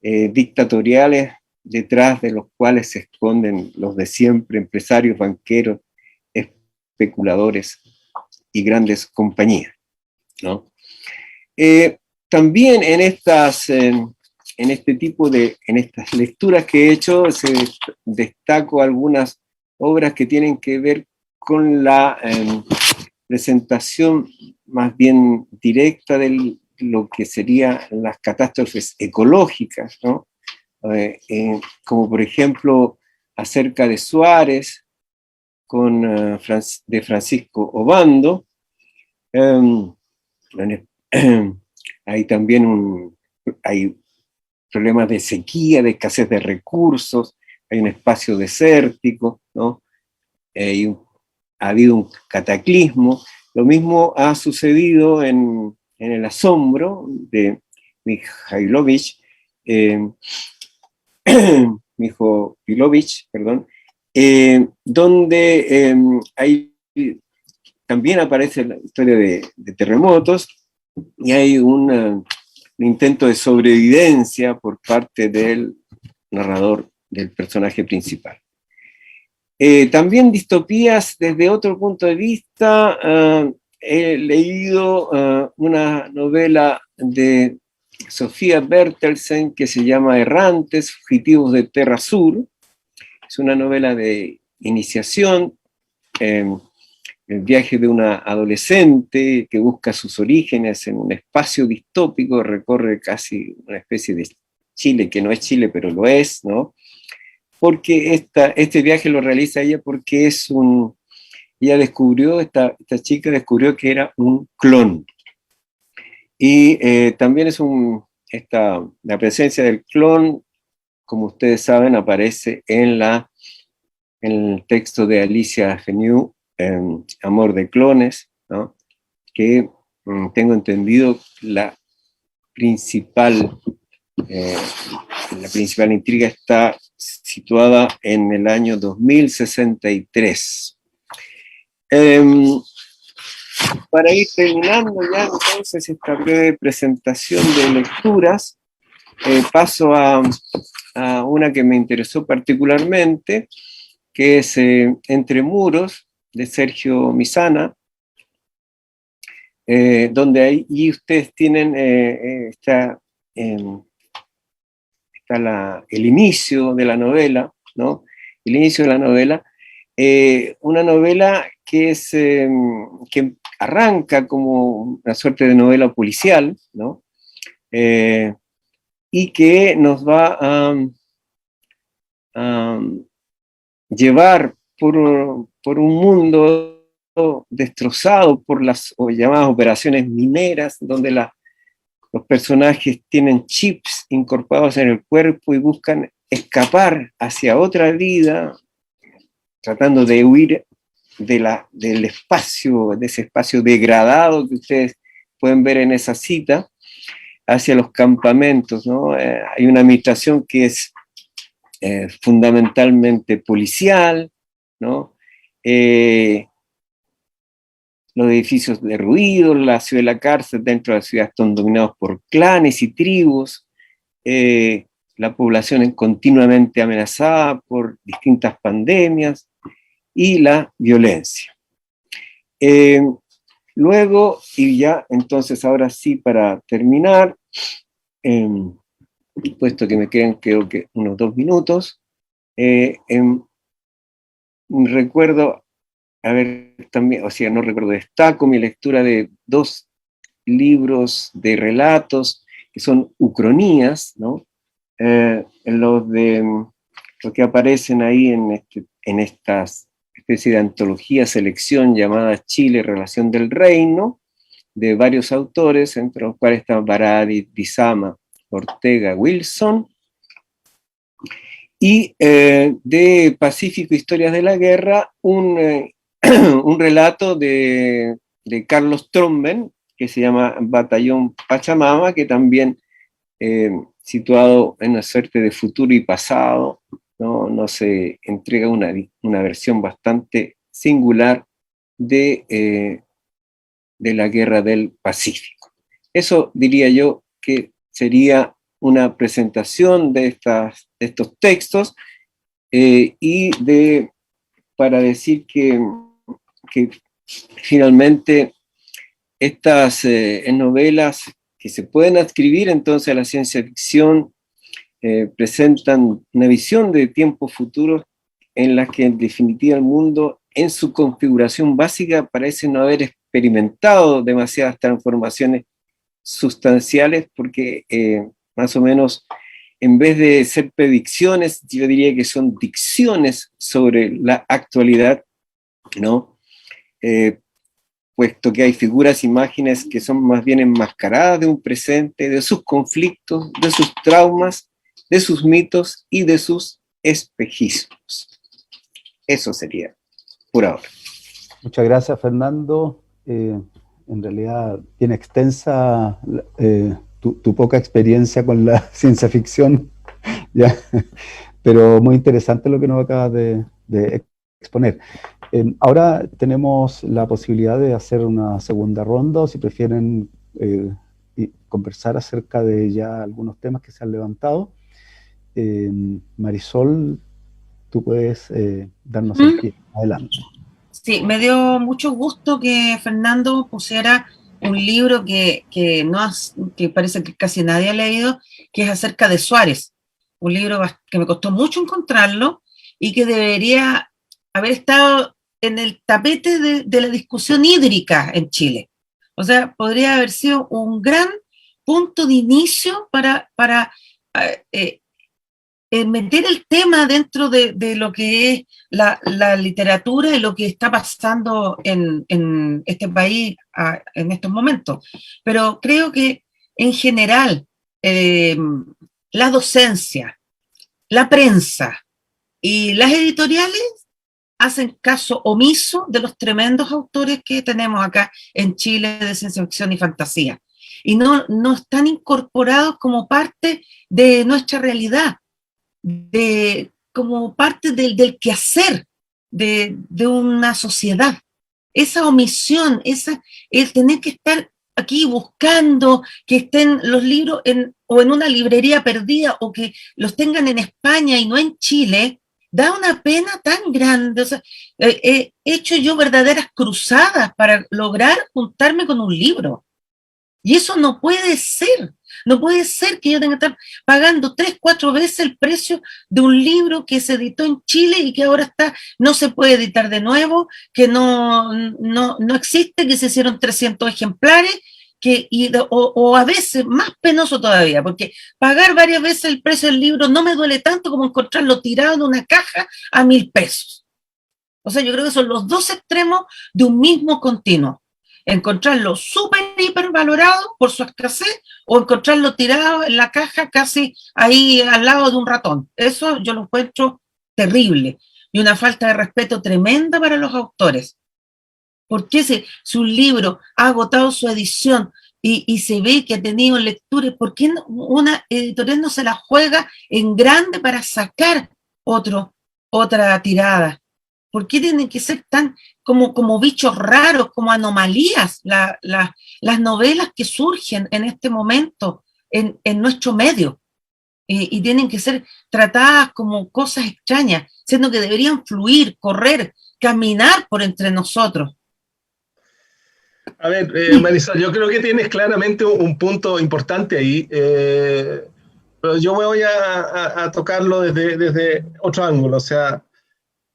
dictatoriales detrás de los cuales se esconden los de siempre, empresarios, banqueros, especuladores y grandes compañías, ¿no? También en estas lecturas que he hecho, destaco algunas obras que tienen que ver con la presentación más bien directa de lo que serían las catástrofes ecológicas, ¿no? Como por ejemplo acerca de Suárez, de Francisco Obando. Hay también hay problemas de sequía, de escasez de recursos, hay un espacio desértico, ¿no? Ha habido un cataclismo. Lo mismo ha sucedido en El asombro de Mihailovich, perdón, donde también aparece la historia de terremotos y hay un intento de sobrevivencia por parte del narrador, del personaje principal. También distopías desde otro punto de vista. He leído una novela de Sofía Bertelsen que se llama Errantes, fugitivos de Terra Sur. Es una novela de iniciación, el viaje de una adolescente que busca sus orígenes en un espacio distópico, recorre casi una especie de Chile, que no es Chile, pero lo es, ¿no? Porque este viaje lo realiza ella porque ella descubrió, esta chica descubrió que era un clon. Y también es la presencia del clon, como ustedes saben, aparece en el texto de Alicia Feneu, Amor de clones, ¿no? Que tengo entendido la principal intriga está situada en el año 2063. Para ir terminando ya entonces esta breve presentación de lecturas, paso a una que me interesó particularmente, que es Entre Muros, de Sergio Misana, donde ahí ustedes tienen está el inicio de la novela, ¿no? El inicio de la novela, una novela que es que arranca como una suerte de novela policial, ¿no? Y que nos va a llevar por un mundo destrozado por las llamadas operaciones mineras, donde los personajes tienen chips incorporados en el cuerpo y buscan escapar hacia otra vida, tratando de huir del espacio, de ese espacio degradado que ustedes pueden ver en esa cita, hacia los campamentos, ¿no? Hay una ambientación que es fundamentalmente policial, ¿no? Los edificios derruidos, la ciudad de la cárcel, dentro de la ciudad están dominados por clanes y tribus, la población es continuamente amenazada por distintas pandemias y la violencia. Luego, y ya entonces ahora sí para terminar, puesto que me quedan creo que unos 2 minutos, recuerdo también, o sea, no recuerdo, destaco mi lectura de 2 libros de relatos que son ucronías, ¿no? Los que aparecen ahí en estas especie de antología selección llamada Chile, Relación del Reino, de varios autores, entre los cuales están Baradi, Dizama, Ortega, Wilson, y de Pacífico, Historias de la Guerra, un relato de Carlos Tromben, que se llama Batallón Pachamama, que también, situado en una suerte de futuro y pasado, no se entrega una versión bastante singular de la Guerra del Pacífico. Eso diría yo que sería una presentación de estos textos, y para decir que finalmente estas novelas que se pueden adscribir entonces a la ciencia ficción presentan una visión de tiempos futuros en las que en definitiva el mundo en su configuración básica parece no haber experimentado demasiadas transformaciones sustanciales, porque más o menos en vez de ser predicciones, yo diría que son dicciones sobre la actualidad, ¿no? Puesto que hay figuras, imágenes que son más bien enmascaradas de un presente, de sus conflictos, de sus traumas, de sus mitos y de sus espejismos. Eso sería por ahora. Muchas gracias, Fernando. En realidad, tiene extensa tu poca experiencia con la ciencia ficción, ¿ya? Pero muy interesante lo que nos acabas de exponer. Ahora tenemos la posibilidad de hacer una segunda ronda, o si prefieren conversar acerca de ya algunos temas que se han levantado. Marisol, tú puedes darnos el pie. Adelante. Sí, me dio mucho gusto que Fernando pusiera un libro que parece que casi nadie ha leído, que es acerca de Suárez, un libro que me costó mucho encontrarlo y que debería haber estado en el tapete de la discusión hídrica en Chile. O sea, podría haber sido un gran punto de inicio para meter el tema dentro de lo que es la literatura y lo que está pasando en este país en estos momentos. Pero creo que en general la docencia, la prensa y las editoriales hacen caso omiso de los tremendos autores que tenemos acá en Chile de ciencia ficción y fantasía. Y no están incorporados como parte de nuestra realidad, como parte del quehacer de una sociedad. Esa omisión, el tener que estar aquí buscando que estén los libros o en una librería perdida o que los tengan en España y no en Chile, da una pena tan grande. O sea, he hecho yo verdaderas cruzadas para lograr juntarme con un libro. Y eso no puede ser. No puede ser que yo tenga que estar pagando 3, 4 veces el precio de un libro que se editó en Chile y que ahora no se puede editar de nuevo, que no existe, que se hicieron 300 ejemplares, o a veces más penoso todavía, porque pagar varias veces el precio del libro no me duele tanto como encontrarlo tirado en una caja a 1.000 pesos. O sea, yo creo que son los dos extremos de un mismo continuo. Encontrarlo súper hiper valorado por su escasez o encontrarlo tirado en la caja casi ahí al lado de un ratón. Eso yo lo encuentro terrible y una falta de respeto tremenda para los autores. ¿Por qué si un libro ha agotado su edición y se ve que ha tenido lectores, por qué una editorial no se la juega en grande para sacar otra tirada? ¿Por qué tienen que ser tan como bichos raros, como anomalías las novelas que surgen en este momento en nuestro medio? Y tienen que ser tratadas como cosas extrañas, siendo que deberían fluir, correr, caminar por entre nosotros. A ver, Marisol, yo creo que tienes claramente un punto importante ahí, pero yo voy a tocarlo desde otro ángulo. O sea,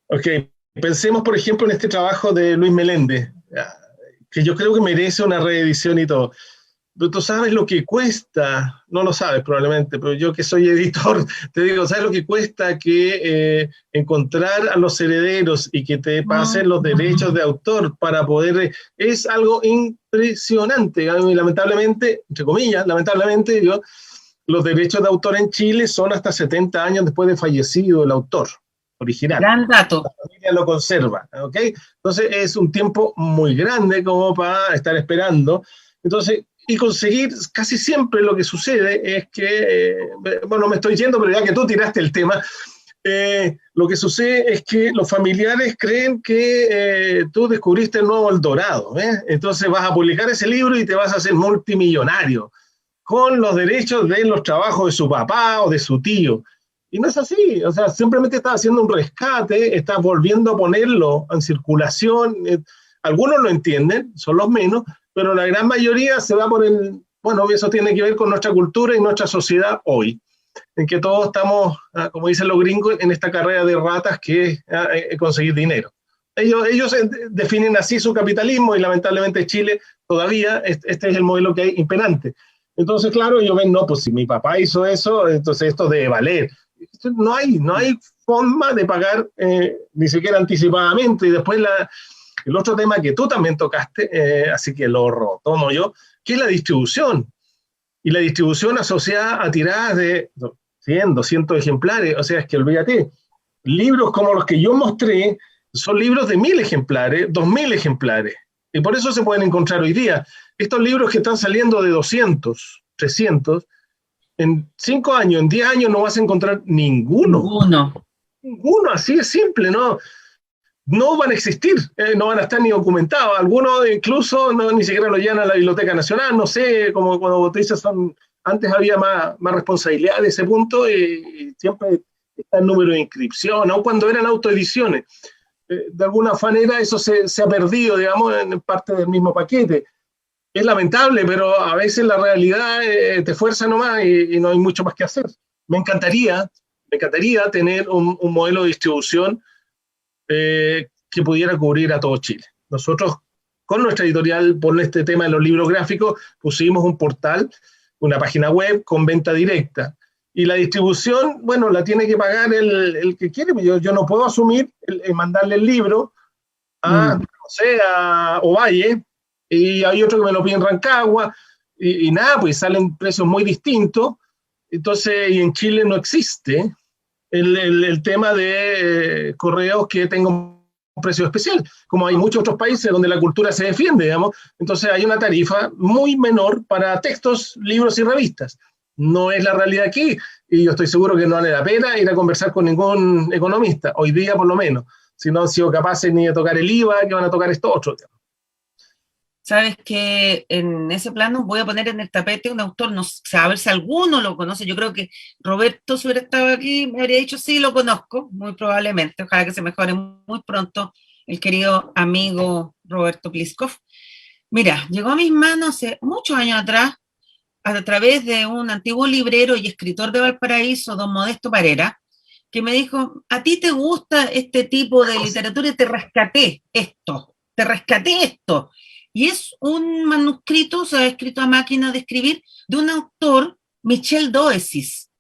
ok, pensemos, por ejemplo, en este trabajo de Luis Meléndez, que yo creo que merece una reedición y todo. Pero tú sabes lo que cuesta, no lo sabes probablemente, pero yo que soy editor, te digo, ¿sabes lo que cuesta que encontrar a los herederos y que te pasen los derechos de autor para poder... Es algo impresionante, y lamentablemente, entre comillas, lamentablemente, los derechos de autor en Chile son hasta 70 años después de fallecido el autor original. Gran dato. La familia lo conserva, ¿ok? Entonces es un tiempo muy grande como para estar esperando. Entonces, y conseguir, casi siempre lo que sucede es que, bueno, me estoy yendo, pero ya que tú tiraste el tema, lo que sucede es que los familiares creen que tú descubriste el nuevo El Dorado, entonces vas a publicar ese libro y te vas a hacer multimillonario, con los derechos de los trabajos de su papá o de su tío. Y no es así, o sea, simplemente estás haciendo un rescate, estás volviendo a ponerlo en circulación. Algunos lo entienden, son los menos, pero la gran mayoría se va por el... Bueno, eso tiene que ver con nuestra cultura y nuestra sociedad hoy, en que todos estamos, como dicen los gringos, en esta carrera de ratas que es conseguir dinero. Ellos definen así su capitalismo y lamentablemente Chile todavía, este es el modelo que hay imperante. Entonces, claro, ellos ven, no, pues si mi papá hizo eso, entonces esto debe valer. No hay forma de pagar ni siquiera anticipadamente. Y después el otro tema que tú también tocaste, así que lo retomo yo, que es la distribución. Y la distribución asociada a tiradas de 100, 200 ejemplares. O sea, es que olvídate, libros como los que yo mostré son libros de 1.000 ejemplares, 2.000 ejemplares. Y por eso se pueden encontrar hoy día. Estos libros que están saliendo de 200, 300, en 5 años, en 10 años no vas a encontrar ninguno. Ninguno, así es simple, ¿no? No van a existir, no van a estar ni documentados. Algunos incluso ni siquiera lo llevan a la Biblioteca Nacional, no sé, como cuando te dices, antes había más responsabilidad de ese punto y siempre está el número de inscripción, aun cuando eran autoediciones. De alguna manera eso se ha perdido, digamos, en parte del mismo paquete. Es lamentable, pero a veces la realidad te fuerza nomás y no hay mucho más que hacer. Me encantaría tener un modelo de distribución que pudiera cubrir a todo Chile. Nosotros, con nuestra editorial, por este tema de los libros gráficos, pusimos un portal, una página web con venta directa. Y la distribución, bueno, la tiene que pagar el que quiere. Yo no puedo asumir el mandarle el libro no sé, a Ovalle, y hay otro que me lo pide en Rancagua, y nada, pues salen precios muy distintos. Entonces, y en Chile no existe el tema de correos que tengo precio especial, como hay muchos otros países donde la cultura se defiende, digamos. Entonces hay una tarifa muy menor para textos, libros y revistas. No es la realidad aquí, y yo estoy seguro que no vale la pena ir a conversar con ningún economista, hoy día por lo menos, si no han sido capaces ni de tocar el IVA, que van a tocar esto otro. Sabes que en ese plano voy a poner en el tapete un autor, no sé, a ver si alguno lo conoce. Yo creo que Roberto, si hubiera estado aquí, me habría dicho sí, lo conozco, muy probablemente. Ojalá que se mejore muy pronto el querido amigo Roberto Pliskov. Mira, llegó a mis manos hace muchos años atrás, a través de un antiguo librero y escritor de Valparaíso, don Modesto Parera, que me dijo: ¿a ti te gusta este tipo de literatura? Y te rescaté esto. Y es un manuscrito, se ha escrito a máquina de escribir, de un autor, Michel Doesis.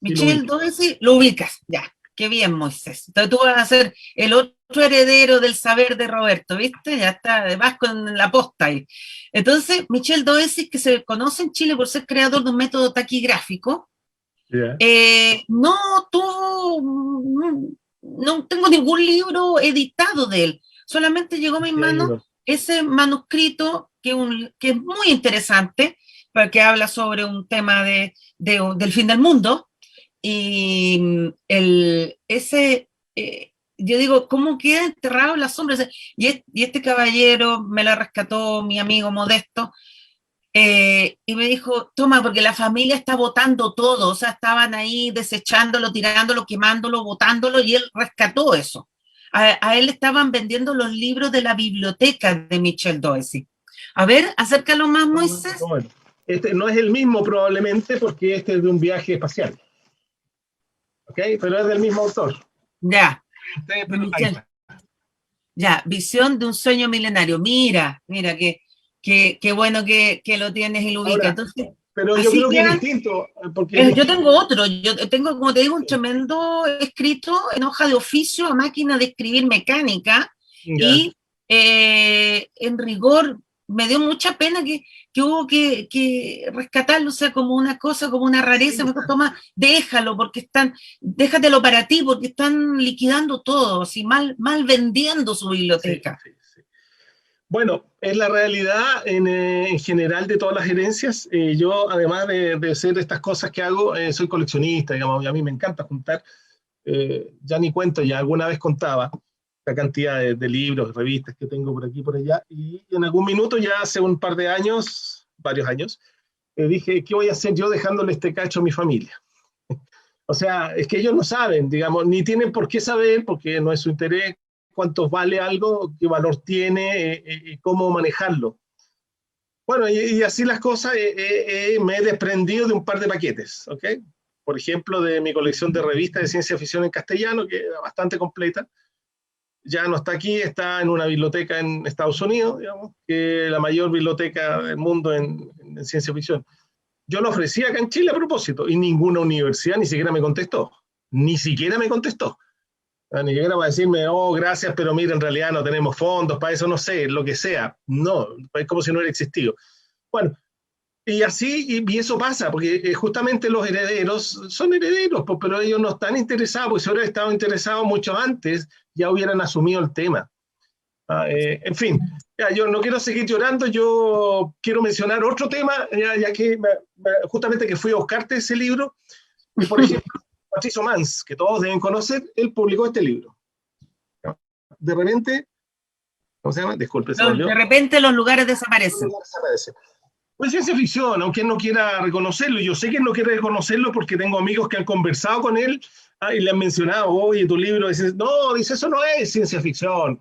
Michel Doesis, lo ubicas, ya, qué bien, Moisés. Entonces tú vas a ser el otro heredero del saber de Roberto, ¿viste? Ya está, vas con la posta ahí. Entonces, Michel Doesis, que se conoce en Chile por ser creador de un método taquigráfico, no tuvo, no tengo ningún libro editado de él, solamente llegó a mis manos ese manuscrito que es muy interesante, porque habla sobre un tema del fin del mundo, y yo digo, ¿cómo queda enterrado en las sombras? Y este caballero me lo rescató mi amigo Modesto, y me dijo: toma, porque la familia está botando todo, o sea, estaban ahí desechándolo, tirándolo, quemándolo, botándolo, y él rescató eso. A él estaban vendiendo los libros de la biblioteca de Michel Doesis. A ver, acércalo más, Moisés. Bueno, este no es el mismo probablemente, porque este es de un viaje espacial. ¿Ok? Pero es del mismo autor. Ya. Ya, Visión de un sueño milenario. Mira, qué bueno que lo tienes y lo ubicas. Entonces, pero yo creo que es distinto. Porque yo tengo otro, yo tengo, como te digo, un tremendo escrito en hoja de oficio a máquina de escribir mecánica, y en rigor me dio mucha pena que hubo que rescatarlo, o sea, como una cosa, como una rareza. Me dijo: toma, déjalo, déjatelo para ti, porque están liquidando todo, así mal vendiendo su biblioteca. Sí. Bueno, es la realidad en general de todas las herencias. Yo, además de hacer estas cosas que hago, soy coleccionista, digamos, y a mí me encanta juntar. Ya ni cuento, ya alguna vez contaba la cantidad de libros, revistas que tengo por aquí y por allá, y en algún minuto, ya hace un par de años, varios años, dije: ¿qué voy a hacer yo dejándole este cacho a mi familia? O sea, es que ellos no saben, digamos, ni tienen por qué saber, porque no es su interés, cuánto vale algo, qué valor tiene, cómo manejarlo. Bueno, y así las cosas, me he desprendido de un par de paquetes, ¿ok? Por ejemplo, de mi colección de revistas de ciencia ficción en castellano, que era bastante completa. Ya no está aquí, está en una biblioteca en Estados Unidos, digamos, que es la mayor biblioteca del mundo en ciencia ficción. Yo lo ofrecí acá en Chile a propósito, y ninguna universidad ni siquiera me contestó. Ni siquiera me contestó. Ni siquiera para decirme: oh, gracias, pero mira, en realidad no tenemos fondos para eso, no sé, lo que sea. No, es como si no hubiera existido. Bueno, y así, y eso pasa, porque justamente los herederos son herederos, pues, pero ellos no están interesados, porque si hubieran estado interesados mucho antes, ya hubieran asumido el tema. En fin, ya, yo no quiero seguir llorando, yo quiero mencionar otro tema, ya que justamente que fui a buscarte ese libro, y por ejemplo, Patricio Mans, que todos deben conocer, él publicó este libro. De repente, ¿cómo se llama? Disculpe, se volvió. De repente los lugares desaparecen. Pues ciencia ficción, aunque él no quiera reconocerlo. Yo sé que él no quiere reconocerlo porque tengo amigos que han conversado con él, y le han mencionado: oye, tu libro. Dice: no, dice, eso no es ciencia ficción.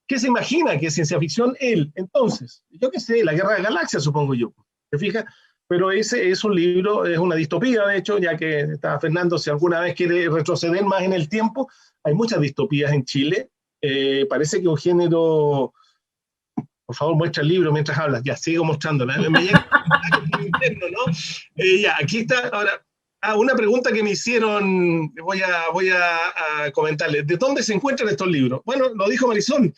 ¿Qué se imagina que es ciencia ficción él? Entonces, yo qué sé, la Guerra de Galaxias, supongo yo. ¿Te fijas? Pero ese es un libro, es una distopía, de hecho, ya que está Fernando, si alguna vez quiere retroceder más en el tiempo, hay muchas distopías en Chile. Parece que un género... Por favor, muestra el libro mientras hablas. Ya, sigo mostrándolo. Me llega ¿no? Ya, aquí está. Ahora, una pregunta que me hicieron, voy a comentarles. ¿De dónde se encuentran estos libros? Bueno, lo dijo Marisol.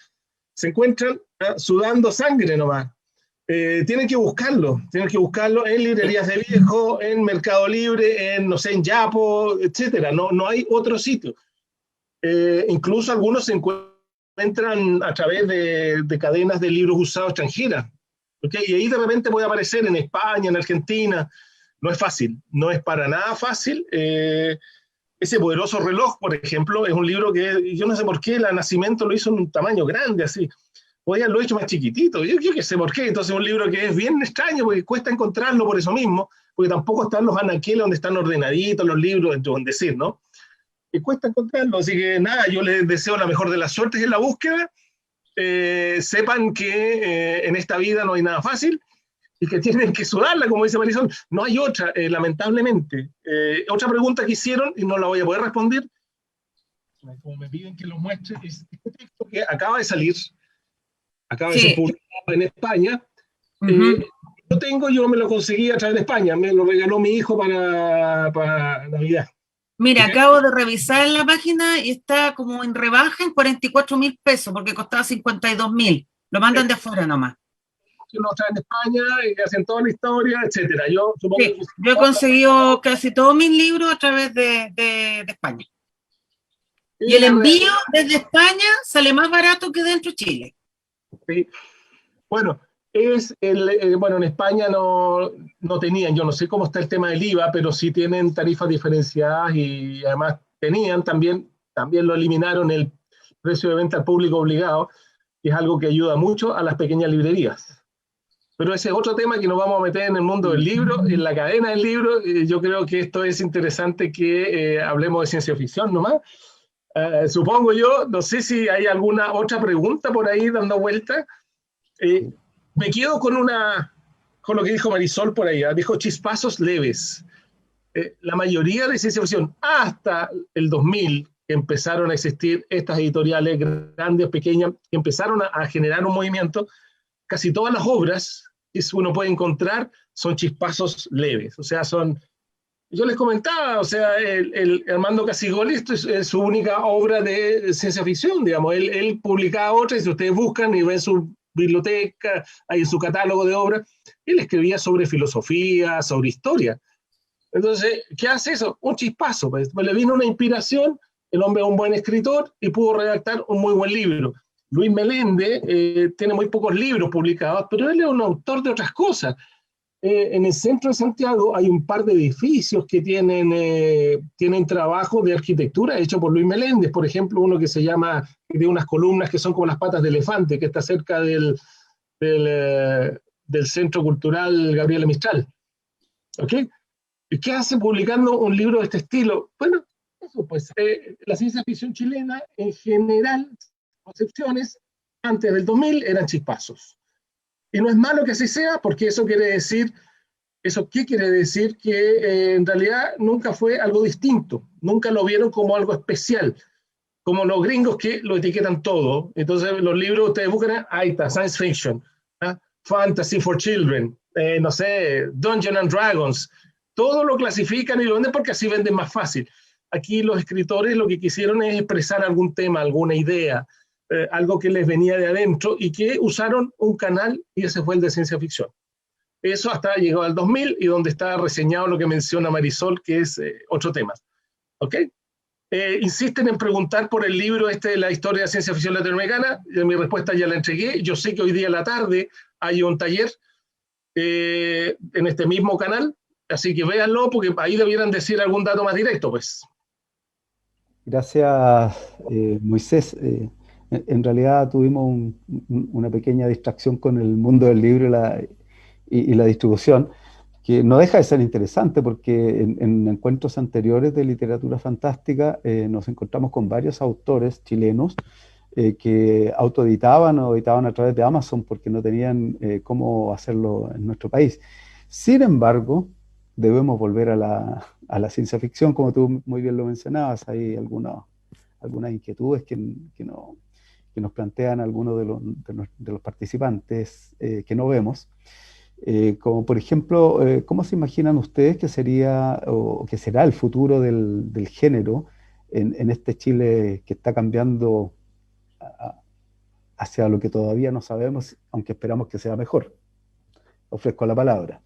Se encuentran sudando sangre nomás. Tienen que buscarlo en librerías de viejo, en Mercado Libre, no sé, en Yapo, etcétera. No hay otro sitio. Incluso algunos se encuentran entran a través de cadenas de libros usados extranjeras. ¿Okay? Y ahí de repente puede aparecer en España, en Argentina. No es fácil, no es para nada fácil. Ese poderoso reloj, por ejemplo, es un libro que yo no sé por qué la Nacimiento lo hizo en un tamaño grande, así. Podían haberlo hecho más chiquitito, yo qué sé por qué. Entonces es un libro que es bien extraño, porque cuesta encontrarlo por eso mismo, porque tampoco están los anaqueles donde están ordenaditos los libros, en decir, ¿no? Y cuesta encontrarlo, así que nada, yo les deseo la mejor de las suertes en la búsqueda. Sepan que en esta vida no hay nada fácil, y que tienen que sudarla, como dice Marisol. No hay otra, lamentablemente. Otra pregunta que hicieron, y no la voy a poder responder, como me piden que lo muestre, es este texto que acaba de salir, acaba de ser publicado en España. Yo me lo conseguí a través de España, me lo regaló mi hijo para Navidad. Mira, acabo de revisar la página y está como en rebaja en 44.000 pesos, porque costaba 52.000. Lo mandan de afuera nomás. Que lo traen de España y hacen toda la historia, etcétera. Yo supongo que yo he conseguido casi todos mis libros a través de España. Y el envío desde España sale más barato que dentro de Chile. Sí. Bueno, en España no tenían, yo no sé cómo está el tema del IVA, pero sí tienen tarifas diferenciadas, y además también lo eliminaron el precio de venta al público obligado, que es algo que ayuda mucho a las pequeñas librerías. Pero ese es otro tema que nos vamos a meter en el mundo del libro, en la cadena del libro. Yo creo que esto es interesante que hablemos de ciencia ficción nomás. Supongo yo, no sé si hay alguna otra pregunta por ahí dando vuelta. Me quedo con lo que dijo Marisol por ahí. Dijo chispazos leves. La mayoría de ciencia ficción, hasta el 2000, que empezaron a existir estas editoriales grandes, pequeñas, que empezaron a generar un movimiento, casi todas las obras que uno puede encontrar son chispazos leves. O sea, yo les comentaba, o sea, el Armando Casigoli, esto es su única obra de ciencia ficción, digamos. Él publicaba otras, y si ustedes buscan y ven su biblioteca, ahí en su catálogo de obras, él escribía sobre filosofía, sobre historia. Entonces, ¿qué hace eso? Un chispazo, pues le vino una inspiración, el hombre es un buen escritor y pudo redactar un muy buen libro. Luis Meléndez tiene muy pocos libros publicados, pero él es un autor de otras cosas. En el centro de Santiago hay un par de edificios que tienen trabajo de arquitectura hecho por Luis Meléndez. Por ejemplo, uno que tiene unas columnas que son como las patas de elefante, que está cerca del Centro Cultural Gabriela Mistral. ¿Ok? ¿Y qué hace publicando un libro de este estilo? Bueno, eso pues, la ciencia ficción chilena en general, concepciones, antes del 2000 eran chispazos. Y no es malo que así sea, porque ¿eso qué quiere decir? Que en realidad nunca fue algo distinto, nunca lo vieron como algo especial, como los gringos que lo etiquetan todo. Entonces los libros, ustedes buscan, ahí está, science fiction, fantasy for children, no sé, Dungeons and Dragons, todo lo clasifican y lo venden porque así venden más fácil. Aquí los escritores lo que quisieron es expresar algún tema, alguna idea, algo que les venía de adentro, y que usaron un canal, y ese fue el de ciencia ficción. Eso hasta llegó al 2000, y donde está reseñado lo que menciona Marisol, que es otro tema. ¿Ok? Insisten en preguntar por el libro de la historia de la ciencia ficción latinoamericana. Mi respuesta ya la entregué. Yo sé que hoy día a la tarde hay un taller en este mismo canal, así que véanlo, porque ahí debieran decir algún dato más directo, pues. Gracias, Moisés. En realidad tuvimos una pequeña distracción con el mundo del libro y la distribución, que no deja de ser interesante, porque en encuentros anteriores de literatura fantástica nos encontramos con varios autores chilenos que autoeditaban o editaban a través de Amazon porque no tenían cómo hacerlo en nuestro país. Sin embargo, debemos volver a la ciencia ficción, como tú muy bien lo mencionabas. Hay algunas inquietudes que nos plantean algunos de los participantes que no vemos. Como por ejemplo, ¿cómo se imaginan ustedes que sería o que será el futuro del género en este Chile que está cambiando hacia lo que todavía no sabemos, aunque esperamos que sea mejor? Ofrezco la palabra.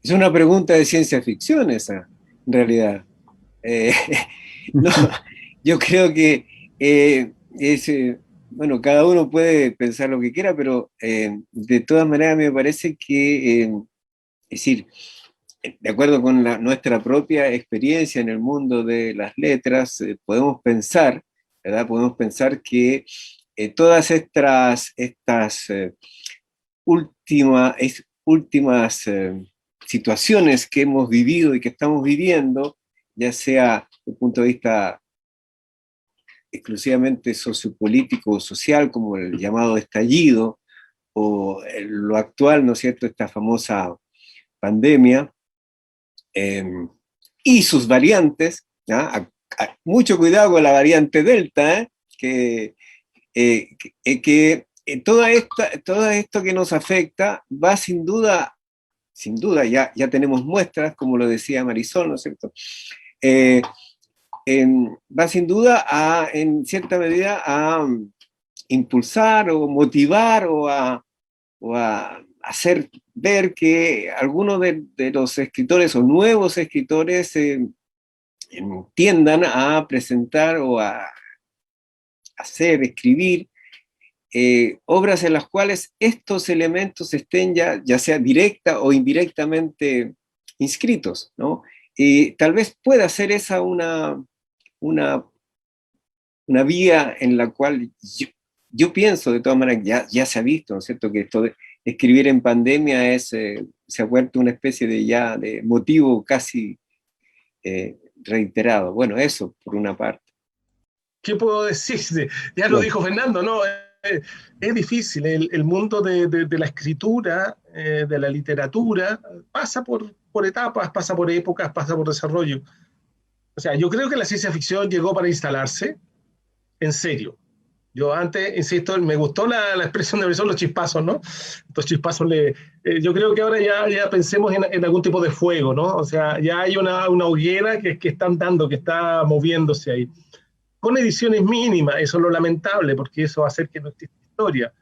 Es una pregunta de ciencia ficción esa, en realidad. No, yo creo que bueno, cada uno puede pensar lo que quiera, pero de todas maneras me parece que, es decir, de acuerdo con nuestra propia experiencia en el mundo de las letras, podemos pensar, ¿verdad? Podemos pensar que todas estas últimas situaciones que hemos vivido y que estamos viviendo, ya sea desde el punto de vista exclusivamente sociopolítico o social, como el llamado estallido, o lo actual, ¿no es cierto?, esta famosa pandemia, y sus variantes, ¿ya? Mucho cuidado con la variante Delta, que todo esto que nos afecta va sin duda, ya tenemos muestras, como lo decía Marisol, ¿no es cierto?, va sin duda en cierta medida a impulsar o motivar o a hacer ver que algunos de los escritores o nuevos escritores tiendan a presentar o a escribir obras en las cuales estos elementos estén ya sea directa o indirectamente inscritos, ¿no? Y tal vez pueda ser esa una vía en la cual yo pienso, de todas maneras, ya se ha visto, ¿no es cierto?, que esto de escribir en pandemia se ha vuelto una especie de motivo casi reiterado. Bueno, eso por una parte. ¿Qué puedo decir? Ya lo dijo Fernando, ¿no? Es difícil, el mundo de la escritura, de la literatura, pasa por etapas, pasa por épocas, pasa por desarrollo. O sea, yo creo que la ciencia ficción llegó para instalarse, en serio. Yo antes, insisto, me gustó la expresión de Marisol, los chispazos, ¿no? Estos chispazos, yo creo que ahora ya pensemos en algún tipo de fuego, ¿no? O sea, ya hay una hoguera que están dando, que está moviéndose ahí. Con ediciones mínimas, eso es lo lamentable, porque eso va a hacer que no exista historia.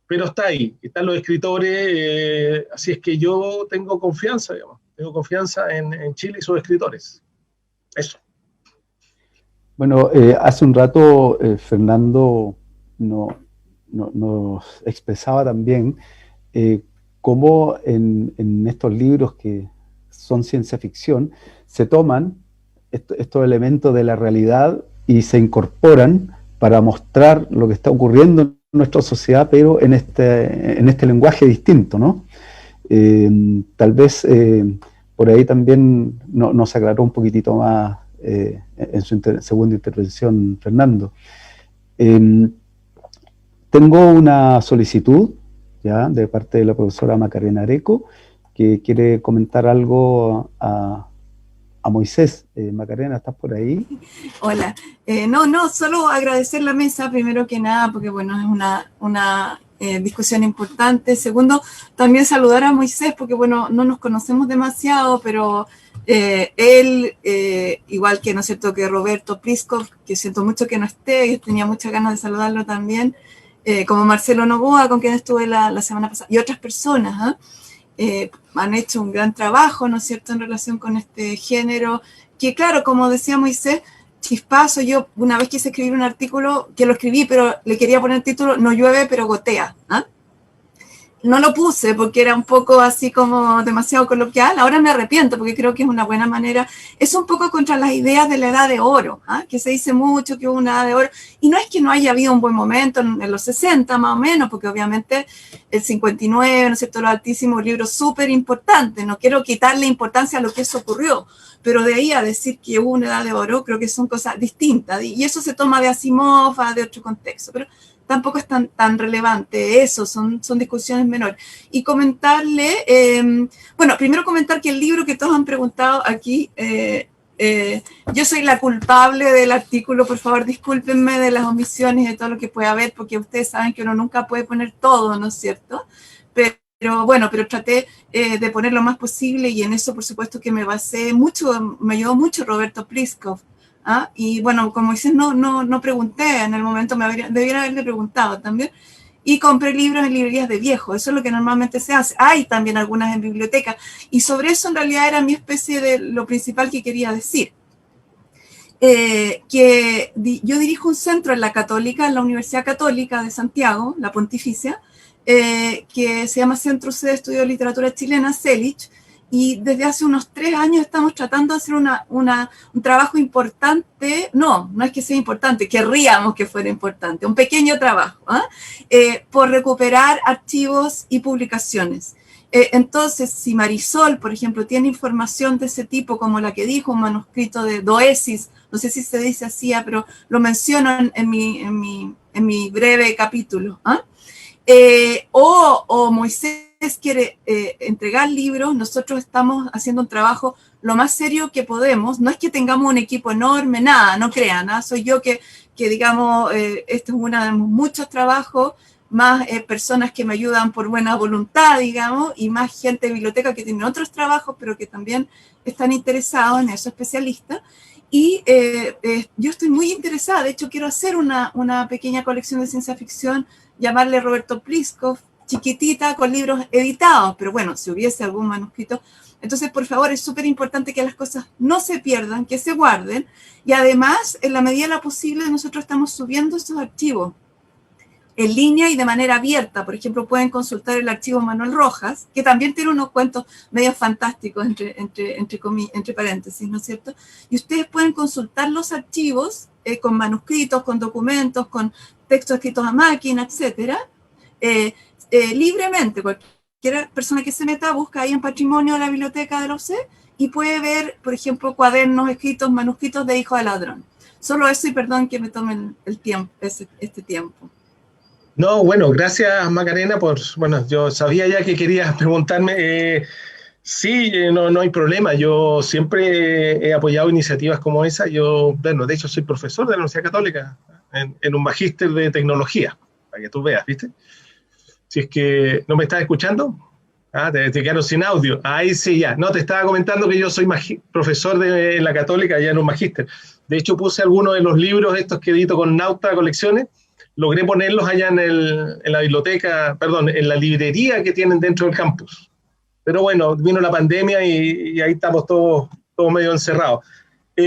Pero está ahí, están los escritores, así es que yo tengo confianza, digamos, en Chile y sus escritores. Eso. Bueno, hace un rato Fernando nos expresaba también cómo en estos libros que son ciencia ficción se toman estos elementos de la realidad y se incorporan para mostrar lo que está ocurriendo en nuestra sociedad, pero en este lenguaje distinto, ¿no? Tal vez por ahí también nos aclaró un poquitito más en su segunda intervención, Fernando. Tengo una solicitud ya de parte de la profesora Macarena Areco, que quiere comentar algo a Moisés. Macarena, ¿estás por ahí? Hola. No, solo agradecer la mesa, primero que nada, porque bueno, es una discusión importante. Segundo, también saludar a Moisés, porque bueno, no nos conocemos demasiado, pero él, igual que, ¿no es cierto?, que Roberto Pliskov, que siento mucho que no esté, y tenía muchas ganas de saludarlo también, como Marcelo Novoa, con quien estuve la semana pasada, y otras personas, han hecho un gran trabajo, ¿no es cierto?, en relación con este género, que claro, como decía Moisés, chispazo, yo una vez quise escribir un artículo, que lo escribí, pero le quería poner el título, no llueve, pero gotea, ¿ah? No lo puse porque era un poco así como demasiado coloquial. Ahora me arrepiento porque creo que es una buena manera. Es un poco contra las ideas de la edad de oro, ¿eh? Que se dice mucho que hubo una edad de oro. Y no es que no haya habido un buen momento en los 60 más o menos, porque obviamente el 59, ¿no es cierto?, los altísimos libros súper importantes. No quiero quitarle importancia a lo que eso ocurrió, pero de ahí a decir que hubo una edad de oro, creo que son cosas distintas. Y eso se toma de Asimov, de otro contexto. Pero tampoco es tan relevante eso, son discusiones menores. Y comentarle, bueno, primero comentar que el libro que todos han preguntado aquí, yo soy la culpable del artículo, por favor discúlpenme de las omisiones y de todo lo que pueda haber, porque ustedes saben que uno nunca puede poner todo, ¿no es cierto? Pero bueno, traté de poner lo más posible y en eso por supuesto que me basé mucho, me ayudó mucho Roberto Pliskov. ¿Ah? Y bueno, como dices, no pregunté en el momento, debiera haberle preguntado también. Y compré libros en librerías de viejo, eso es lo que normalmente se hace. Hay también algunas en bibliotecas. Y sobre eso en realidad era mi especie de lo principal que quería decir. yo dirijo un centro en la Católica, en la Universidad Católica de Santiago, la Pontificia, que se llama Centro C de Estudio de Literatura Chilena, CELICH, y desde hace unos 3 años estamos tratando de hacer un trabajo importante, no es que sea importante, querríamos que fuera importante, un pequeño trabajo, por recuperar archivos y publicaciones. Entonces, si Marisol, por ejemplo, tiene información de ese tipo, como la que dijo, un manuscrito de Doesis, no sé si se dice así, pero lo menciono en mi breve capítulo, o Moisés quiere entregar libros, nosotros estamos haciendo un trabajo lo más serio que podemos. No es que tengamos un equipo enorme, nada, no crean, soy yo que digamos, esto es uno de muchos trabajos, más personas que me ayudan por buena voluntad, digamos, y más gente de biblioteca que tiene otros trabajos, pero que también están interesados en eso, especialistas. Y yo estoy muy interesada, de hecho quiero hacer una pequeña colección de ciencia ficción, llamarle Roberto Pliskov, chiquitita, con libros editados, pero bueno, si hubiese algún manuscrito. Entonces, por favor, es súper importante que las cosas no se pierdan, que se guarden, y además, en la medida de lo posible, nosotros estamos subiendo estos archivos en línea y de manera abierta. Por ejemplo, pueden consultar el archivo Manuel Rojas, que también tiene unos cuentos medio fantásticos, entre paréntesis, ¿no es cierto? Y ustedes pueden consultar los archivos con manuscritos, con documentos, con textos escritos a máquina, etcétera, libremente. Cualquier persona que se meta busca ahí en Patrimonio de la Biblioteca de la UC y puede ver, por ejemplo, cuadernos escritos, manuscritos de Hijo de Ladrón. Solo eso, y perdón que me tomen el tiempo, este tiempo. No, bueno, gracias Macarena bueno, yo sabía ya que querías preguntarme. Sí, no hay problema. Yo siempre he apoyado iniciativas como esa. Bueno, de hecho soy profesor de la Universidad Católica en un magíster de tecnología, para que tú veas, ¿viste? Si es que no me estás escuchando, te quedaron sin audio. Ahí sí, ya. No, te estaba comentando que yo soy profesor en la Católica, ya en un magíster. De hecho, puse algunos de los libros estos que edito con Nauta Colecciones, logré ponerlos allá en la biblioteca, perdón, en la librería que tienen dentro del campus. Pero bueno, vino la pandemia y ahí estamos todos medio encerrados.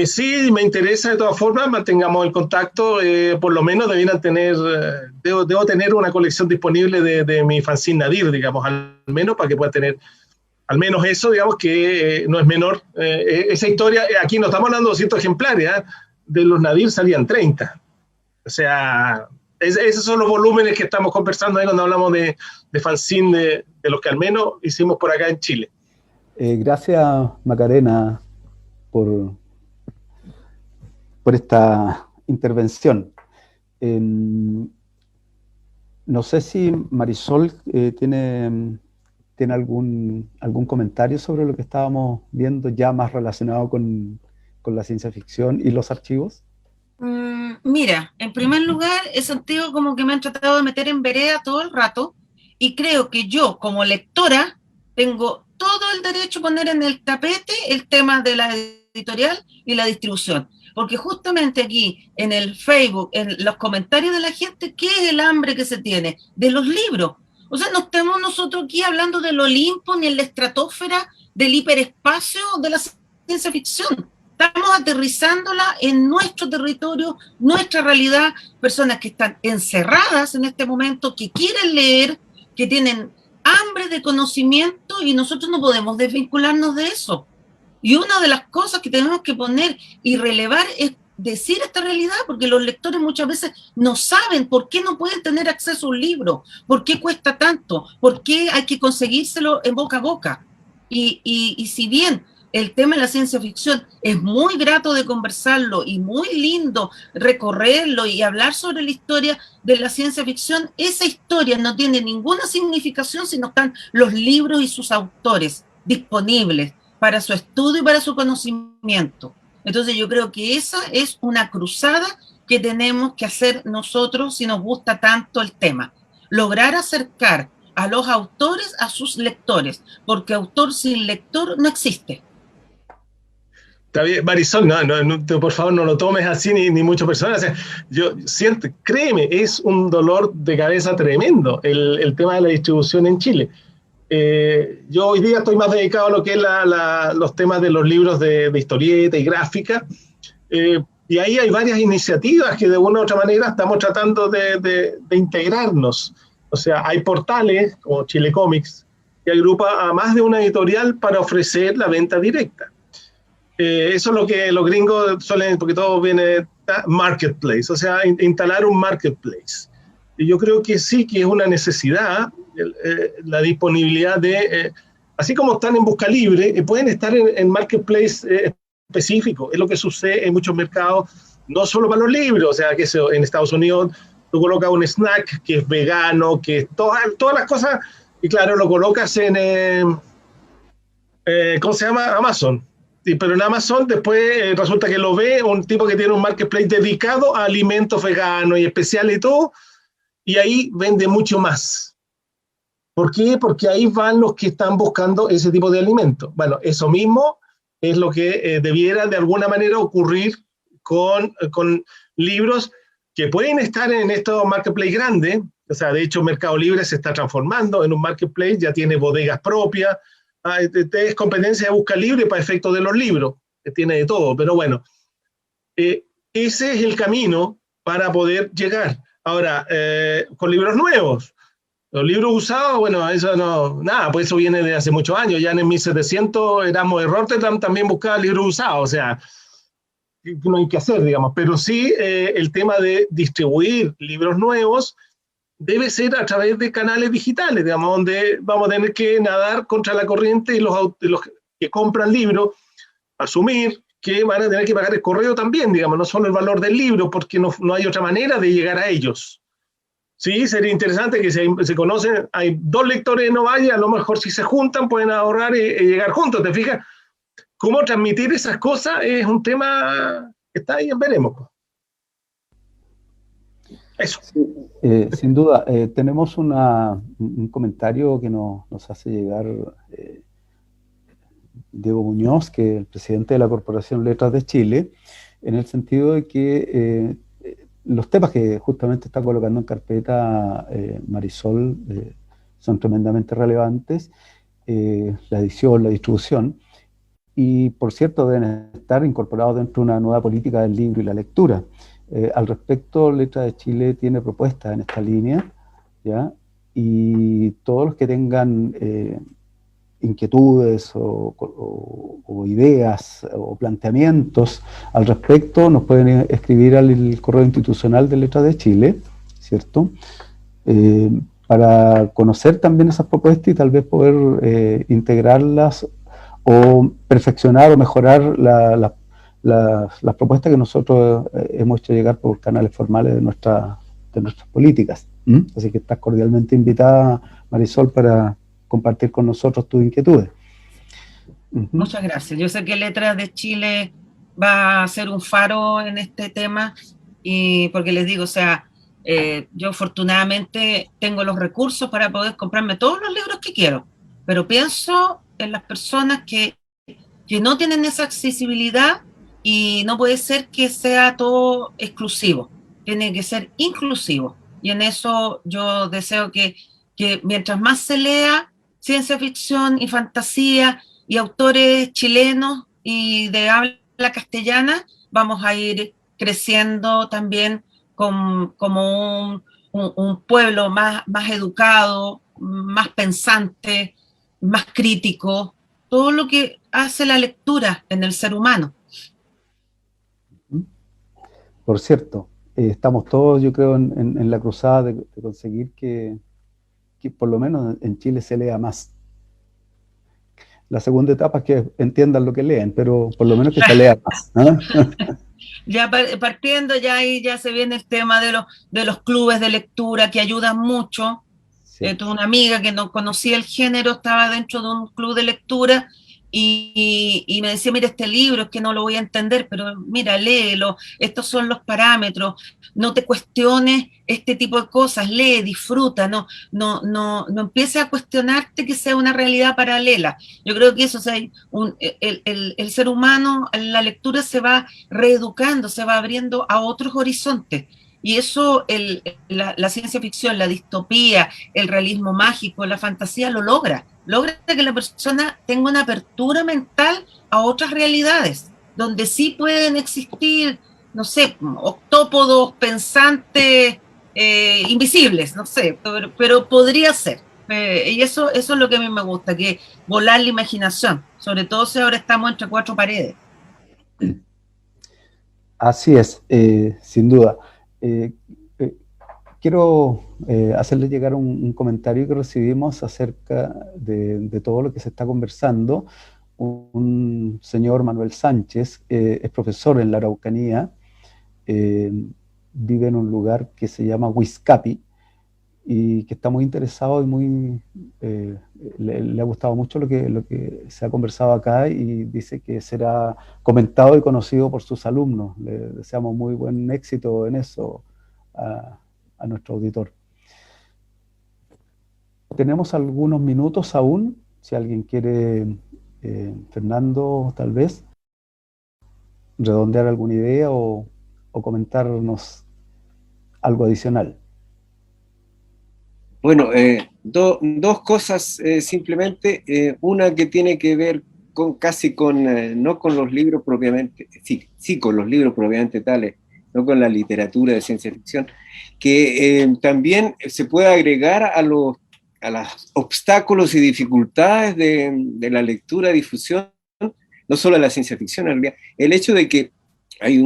Sí, me interesa de todas formas, mantengamos el contacto, por lo menos debieran tener, debo tener una colección disponible de mi fanzine Nadir, digamos, al menos para que pueda tener al menos eso, digamos, que no es menor. Esa historia, aquí no estamos hablando de 200 ejemplares, de los Nadir salían 30. O sea, esos son los volúmenes que estamos conversando ahí cuando hablamos de fanzine, de los que al menos hicimos por acá en Chile. Gracias, Macarena, por esta intervención. No sé si Marisol tiene algún comentario sobre lo que estábamos viendo ya más relacionado con la ciencia ficción y los archivos. Mira, en primer lugar, he sentido como que me han tratado de meter en vereda todo el rato, y creo que yo, como lectora, tengo todo el derecho a poner en el tapete el tema de la editorial y la distribución. Porque justamente aquí, en el Facebook, en los comentarios de la gente, ¿qué es el hambre que se tiene? De los libros. O sea, no estamos nosotros aquí hablando del Olimpo, ni en la estratosfera, del hiperespacio de la ciencia ficción. Estamos aterrizándola en nuestro territorio, nuestra realidad, personas que están encerradas en este momento, que quieren leer, que tienen hambre de conocimiento, y nosotros no podemos desvincularnos de eso. Y una de las cosas que tenemos que poner y relevar es decir esta realidad, porque los lectores muchas veces no saben por qué no pueden tener acceso a un libro, por qué cuesta tanto, por qué hay que conseguírselo en boca a boca. Y si bien el tema de la ciencia ficción es muy grato de conversarlo y muy lindo recorrerlo y hablar sobre la historia de la ciencia ficción, esa historia no tiene ninguna significación si no están los libros y sus autores disponibles para su estudio y para su conocimiento. Entonces yo creo que esa es una cruzada que tenemos que hacer nosotros si nos gusta tanto el tema. Lograr acercar a los autores a sus lectores, porque autor sin lector no existe. Está bien, Marisol, no, por favor no lo tomes así ni mucho personal. O sea, yo siento, créeme, es un dolor de cabeza tremendo el tema de la distribución en Chile. Yo hoy día estoy más dedicado a lo que es los temas de los libros de historieta y gráfica, Y ahí hay varias iniciativas que de una u otra manera estamos tratando de integrarnos. O sea, hay portales como Chile Comics que agrupa a más de una editorial para ofrecer la venta directa. Eso es lo que los gringos suelen, porque todo viene marketplace, o sea, instalar un marketplace. Y yo creo que sí que es una necesidad la disponibilidad de, así como están en Busca Libre, pueden estar en marketplace específico. Es lo que sucede en muchos mercados, no solo para los libros, o sea, que en Estados Unidos tú colocas un snack que es vegano, que es todas las cosas, y claro, lo colocas en, ¿cómo se llama? Amazon. Pero en Amazon después resulta que lo ve un tipo que tiene un marketplace dedicado a alimentos veganos y especiales y todo, y ahí vende mucho más. ¿Por qué? Porque ahí van los que están buscando ese tipo de alimentos. Bueno, eso mismo es lo que debiera de alguna manera ocurrir con libros que pueden estar en estos marketplaces grandes. O sea, de hecho Mercado Libre se está transformando en un marketplace, ya tiene bodegas propias, es competencia de Busca Libre para efectos de los libros, que tiene de todo, pero bueno, ese es el camino para poder llegar. Ahora, con libros nuevos, los libros usados, bueno, eso no, nada, pues eso viene de hace muchos años, ya en el 1700 Erasmo de Rotterdam también buscaba libros usados, o sea, no hay que hacer, digamos, pero sí el tema de distribuir libros nuevos debe ser a través de canales digitales, digamos, donde vamos a tener que nadar contra la corriente y los que compran libros, asumir que van a tener que pagar el correo también, digamos, no solo el valor del libro, porque no hay otra manera de llegar a ellos. Sí, sería interesante que se conocen, hay 2 lectores en Ovalle, a lo mejor si se juntan pueden ahorrar y llegar juntos, ¿te fijas? Cómo transmitir esas cosas es un tema que está ahí, veremos. Eso. Sin duda, tenemos un comentario que nos hace llegar Diego Muñoz, que es el presidente de la Corporación Letras de Chile, en el sentido de que los temas que justamente está colocando en carpeta Marisol son tremendamente relevantes, la edición, la distribución, y por cierto deben estar incorporados dentro de una nueva política del libro y la lectura. Al respecto, Letras de Chile tiene propuestas en esta línea, ¿ya? Y todos los que tengan inquietudes o ideas o planteamientos al respecto nos pueden escribir al correo institucional de Letras de Chile, ¿cierto? Para conocer también esas propuestas y tal vez poder integrarlas o perfeccionar o mejorar las propuestas que nosotros hemos hecho llegar por canales formales de nuestras políticas. Así que estás cordialmente invitada, Marisol, para compartir con nosotros tus inquietudes. Muchas gracias. Yo sé que Letras de Chile va a ser un faro en este tema, y porque les digo, o sea, yo afortunadamente tengo los recursos para poder comprarme todos los libros que quiero, pero pienso en las personas que no tienen esa accesibilidad, y no puede ser que sea todo exclusivo, tiene que ser inclusivo, y en eso yo deseo que mientras más se lea ciencia ficción y fantasía y autores chilenos y de habla castellana, vamos a ir creciendo también como un pueblo más educado, más pensante, más crítico, todo lo que hace la lectura en el ser humano. Por cierto, estamos todos, yo creo, en la cruzada de conseguir que por lo menos en Chile se lea más. La segunda etapa es que entiendan lo que leen, pero por lo menos que se lea más, ¿no? Ya partiendo, ya ahí ya se viene el tema de los clubes de lectura que ayudan mucho. Sí. Tuve una amiga que no conocía el género, estaba dentro de un club de lectura y me decía, mira, este libro es que no lo voy a entender, pero mira, léelo, estos son los parámetros, no te cuestiones este tipo de cosas, lee, disfruta, no empieces a cuestionarte que sea una realidad paralela. Yo creo que eso, o sea, el ser humano en la lectura se va reeducando, se va abriendo a otros horizontes. Y eso la ciencia ficción, la distopía, el realismo mágico, la fantasía lo logra que la persona tenga una apertura mental a otras realidades, donde sí pueden existir no sé, octópodos pensantes invisibles, no sé, pero podría ser. Y eso es lo que a mí me gusta, que volar la imaginación, sobre todo si ahora estamos entre cuatro paredes. Así es, sin duda. Eh, eh, quiero hacerle llegar un comentario que recibimos acerca de todo lo que se está conversando. Un señor Manuel Sánchez es profesor en la Araucanía, eh, vive en un lugar que se llama Huizcapi y que está muy interesado y eh, le ha gustado mucho lo que se ha conversado acá y dice que será comentado y conocido por sus alumnos. Le deseamos muy buen éxito en eso a nuestro auditor. Tenemos algunos minutos aún, si alguien quiere, Fernando, tal vez, redondear alguna idea o comentarnos algo adicional. Bueno, dos cosas simplemente. Una que tiene que ver con casi con, no con los libros propiamente, sí con los libros propiamente tales, no con la literatura de ciencia ficción, que también se puede agregar a los obstáculos y dificultades de la lectura, difusión, no solo de la ciencia ficción, en realidad, el hecho de que hay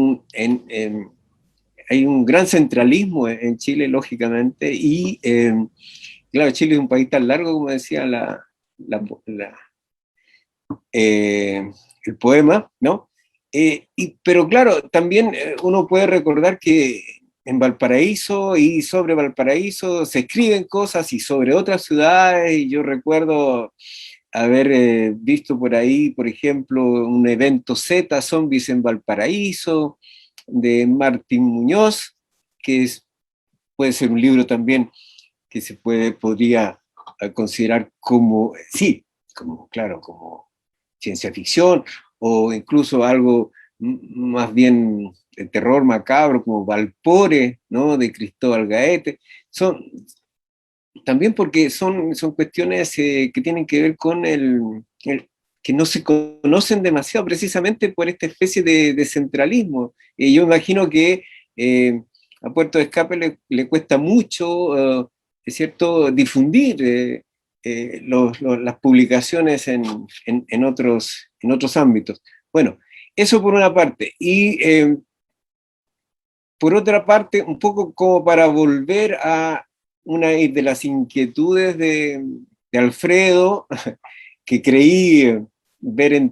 hay un gran centralismo en Chile, lógicamente, y claro, Chile es un país tan largo, como decía el poema, ¿no? Pero claro, también uno puede recordar que en Valparaíso y sobre Valparaíso se escriben cosas y sobre otras ciudades, y yo recuerdo haber visto por ahí, por ejemplo, un evento Z, Zombies en Valparaíso, de Martín Muñoz, que puede ser un libro también que podría considerar como, sí, como, claro, como ciencia ficción, o incluso algo más bien de terror macabro, como Valpore, ¿no?, de Cristóbal Gaete. También porque son cuestiones que tienen que ver con que no se conocen demasiado precisamente por esta especie de centralismo. Yo imagino que a Puerto de Escape le cuesta mucho, es cierto, difundir las publicaciones en otros ámbitos. Bueno, eso por una parte. Y por otra parte, un poco como para volver a una de las inquietudes de Alfredo, que creí ver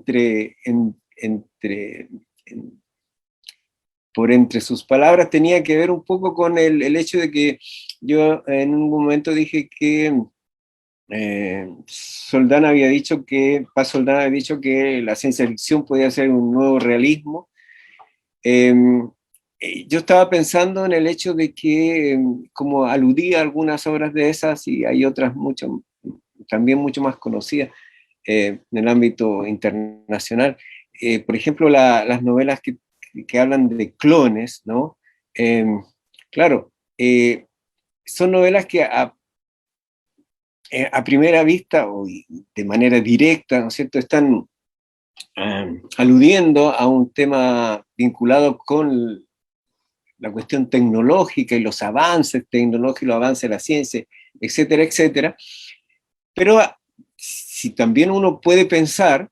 por entre sus palabras, tenía que ver un poco con el hecho de que yo en un momento dije que Paz Soldán había dicho que la ciencia ficción podía ser un nuevo realismo. Yo estaba pensando en el hecho de que, como aludía a algunas obras de esas, y hay otras también mucho más conocidas en el ámbito internacional, por ejemplo, las novelas que hablan de clones, ¿no? Claro, son novelas que a primera vista, o de manera directa, ¿no es cierto?, están aludiendo a un tema vinculado con la cuestión tecnológica y los avances tecnológicos, los avances de la ciencia, etcétera, etcétera. Pero si también uno puede pensar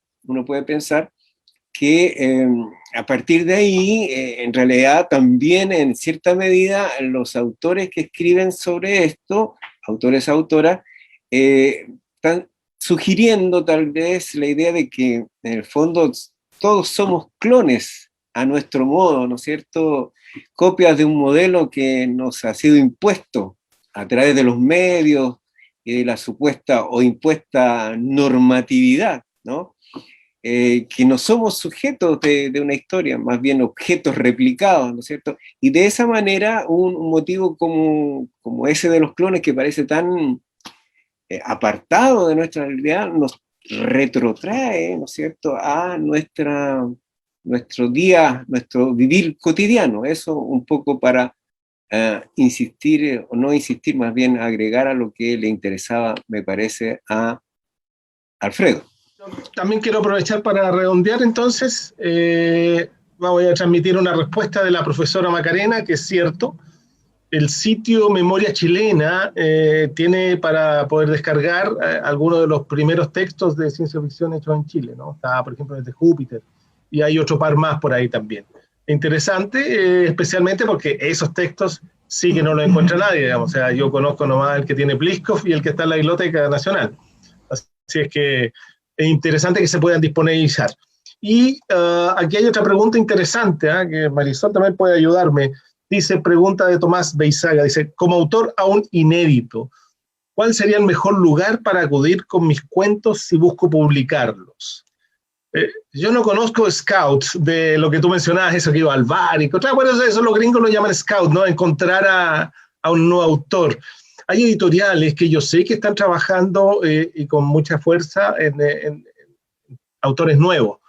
que a partir de ahí, en realidad también en cierta medida los autores que escriben sobre esto, autores, autoras, están sugiriendo tal vez la idea de que en el fondo todos somos clones a nuestro modo, ¿no es cierto?, copias de un modelo que nos ha sido impuesto a través de los medios y de la supuesta o impuesta normatividad, ¿no? Que no somos sujetos de una historia, más bien objetos replicados, ¿no es cierto? Y de esa manera un motivo como ese de los clones, que parece tan apartado de nuestra realidad, nos retrotrae, ¿no es cierto?, a nuestro vivir cotidiano. Eso un poco para insistir, o no insistir, más bien agregar a lo que le interesaba, me parece, a Alfredo. También quiero aprovechar para redondear entonces, voy a transmitir una respuesta de la profesora Macarena, que es cierto. El sitio Memoria Chilena tiene para poder descargar algunos de los primeros textos de ciencia ficción hechos en Chile, ¿no? Está, por ejemplo, desde Júpiter, y hay otro par más por ahí también. Interesante, especialmente porque esos textos sí que no los encuentra nadie, digamos. O sea, yo conozco nomás el que tiene Pliskov y el que está en la Biblioteca Nacional. Así es que es interesante que se puedan disponibilizar. Y aquí hay otra pregunta interesante, que Marisol también puede ayudarme. Dice, pregunta de Tomás Beizaga, dice, como autor aún inédito, ¿cuál sería el mejor lugar para acudir con mis cuentos si busco publicarlos? Yo no conozco scouts de lo que tú mencionabas, eso que iba al bar y encontrar, bueno, eso los gringos lo llaman scout, ¿no? Encontrar a un nuevo autor. Hay editoriales que yo sé que están trabajando y con mucha fuerza en autores nuevos.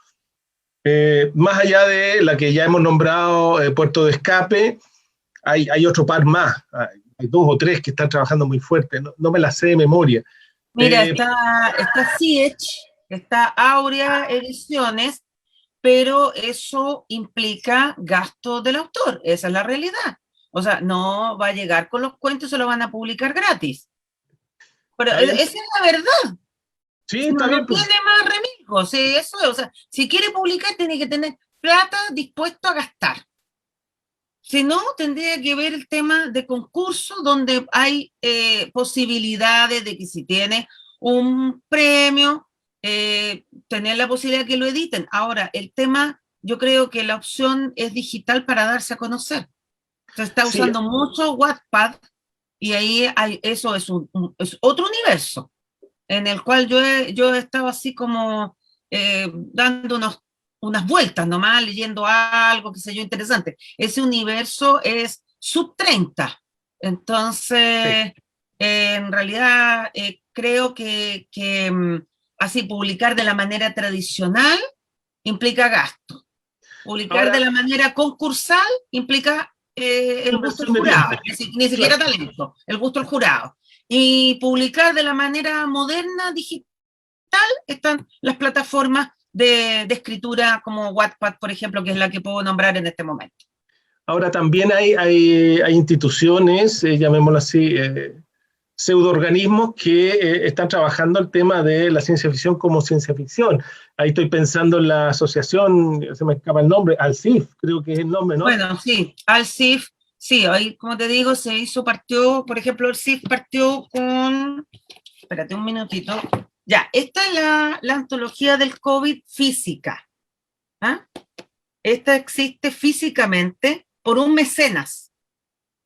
Más allá de la que ya hemos nombrado, Puerto de Escape, hay otro par más, hay 2 o 3 que están trabajando muy fuerte, no me las sé de memoria. Mira, está CH, está Aurea Ediciones, pero eso implica gasto del autor, esa es la realidad. O sea, no va a llegar con los cuentos, se lo van a publicar gratis. Pero esa es la verdad. Sí, está bien. No tiene más remedio, sí, eso es. O sea, si quiere publicar, tiene que tener plata dispuesto a gastar. Si no, tendría que ver el tema de concurso, donde hay posibilidades de que si tiene un premio, tener la posibilidad de que lo editen. Ahora, el tema, yo creo que la opción es digital para darse a conocer. Se está usando mucho Wattpad y ahí eso es otro universo en el cual yo he estado así como dando unas vueltas nomás, leyendo algo, qué sé yo, interesante. Ese universo es sub 30. Entonces, en realidad, creo que así publicar de la manera tradicional implica gasto. Publicar de la manera concursal implica el gusto del jurado, ni siquiera talento, el gusto del jurado. Y publicar de la manera moderna, digital, están las plataformas de escritura como Wattpad, por ejemplo, que es la que puedo nombrar en este momento. Ahora también hay instituciones, llamémoslo así, pseudoorganismos que están trabajando el tema de la ciencia ficción como ciencia ficción. Ahí estoy pensando en la asociación, se me escapa el nombre, ALCIF, creo que es el nombre, ¿no? Bueno, sí, ALCIF, sí, ahí, como te digo, partió, por ejemplo, ALCIF partió con, espérate un minutito, ya, esta es la antología del COVID física. Esta existe físicamente por un mecenas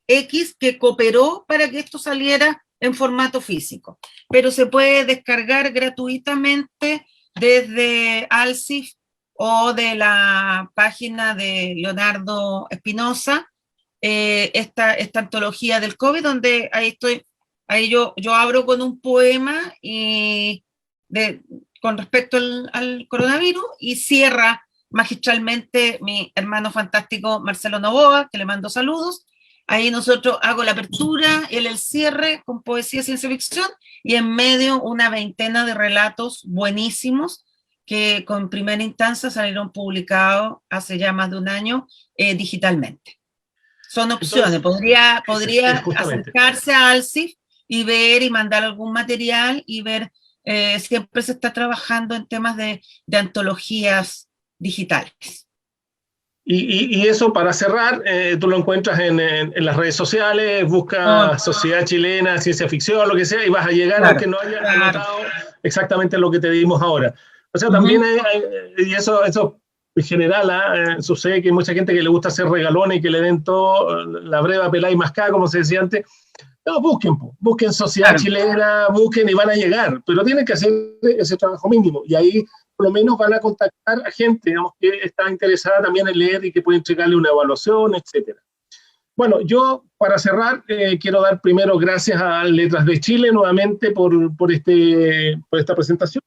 X que cooperó para que esto saliera en formato físico, pero se puede descargar gratuitamente desde ALCIF o de la página de Leonardo Espinosa, esta antología del COVID, donde ahí yo abro con un poema con respecto al coronavirus y cierra magistralmente mi hermano fantástico Marcelo Novoa, que le mando saludos. Ahí nosotros hago la apertura, él el cierre con poesía, ciencia ficción, y en medio una veintena de relatos buenísimos que con primera instancia salieron publicados hace ya más de un año digitalmente. Son opciones. Entonces, podría acercarse a ALCIF y ver y mandar algún material y ver, siempre se está trabajando en temas de antologías digitales. Y eso, para cerrar, tú lo encuentras en las redes sociales, busca Sociedad Chilena, Ciencia Ficción, lo que sea, y vas a llegar, aunque no hayas anotado exactamente lo que te dimos ahora. O sea, también y eso en general, sucede que hay mucha gente que le gusta hacer regalones y que le den todo, la breva, pelada y mascada, como se decía antes. No, busquen Sociedad Chilena, busquen y van a llegar, pero tienen que hacer ese trabajo mínimo, y ahí por lo menos van a contactar a gente, digamos, que está interesada también en leer y que puede entregarle una evaluación, etcétera. Bueno, yo, para cerrar, quiero dar primero gracias a Letras de Chile nuevamente por esta presentación.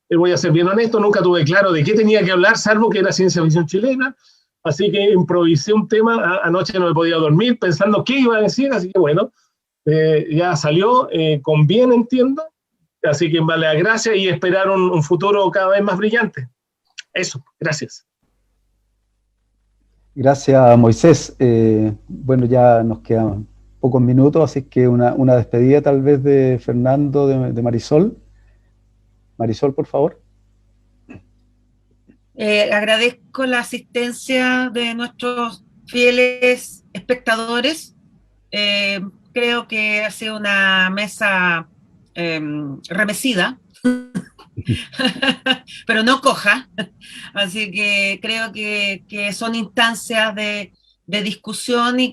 Voy a ser bien honesto, nunca tuve claro de qué tenía que hablar, salvo que era ciencia ficción chilena, así que improvisé un tema, anoche no me podía dormir pensando qué iba a decir, así que bueno, ya salió, con bien entiendo, así que vale la gracia y esperar un futuro cada vez más brillante. Eso, gracias. Gracias, Moisés. Bueno, ya nos quedan pocos minutos, así que una despedida tal vez de Fernando, de Marisol. Marisol, por favor. Agradezco la asistencia de nuestros fieles espectadores. Creo que ha sido una mesa remecida, pero no coja. Así que creo que son instancias de discusión y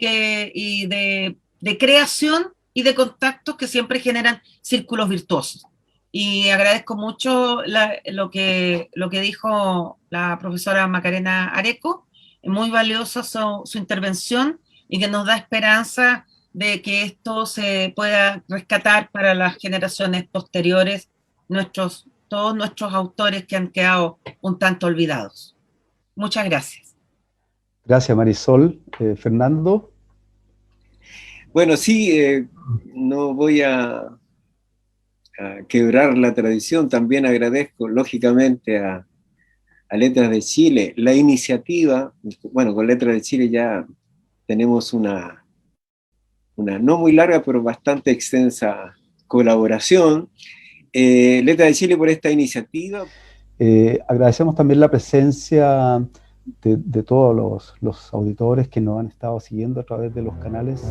de creación y de contactos que siempre generan círculos virtuosos. Y agradezco mucho lo que dijo la profesora Macarena Areco, muy valiosa su intervención y que nos da esperanza de que esto se pueda rescatar para las generaciones posteriores, todos nuestros autores que han quedado un tanto olvidados. Muchas gracias. Gracias, Marisol. Fernando. Bueno, sí, no voy a quebrar la tradición. También agradezco, lógicamente, a Letras de Chile la iniciativa. Bueno, con Letras de Chile ya tenemos una no muy larga, pero bastante extensa colaboración. Letras de Chile por esta iniciativa. Agradecemos también la presencia de todos los auditores que nos han estado siguiendo a través de los canales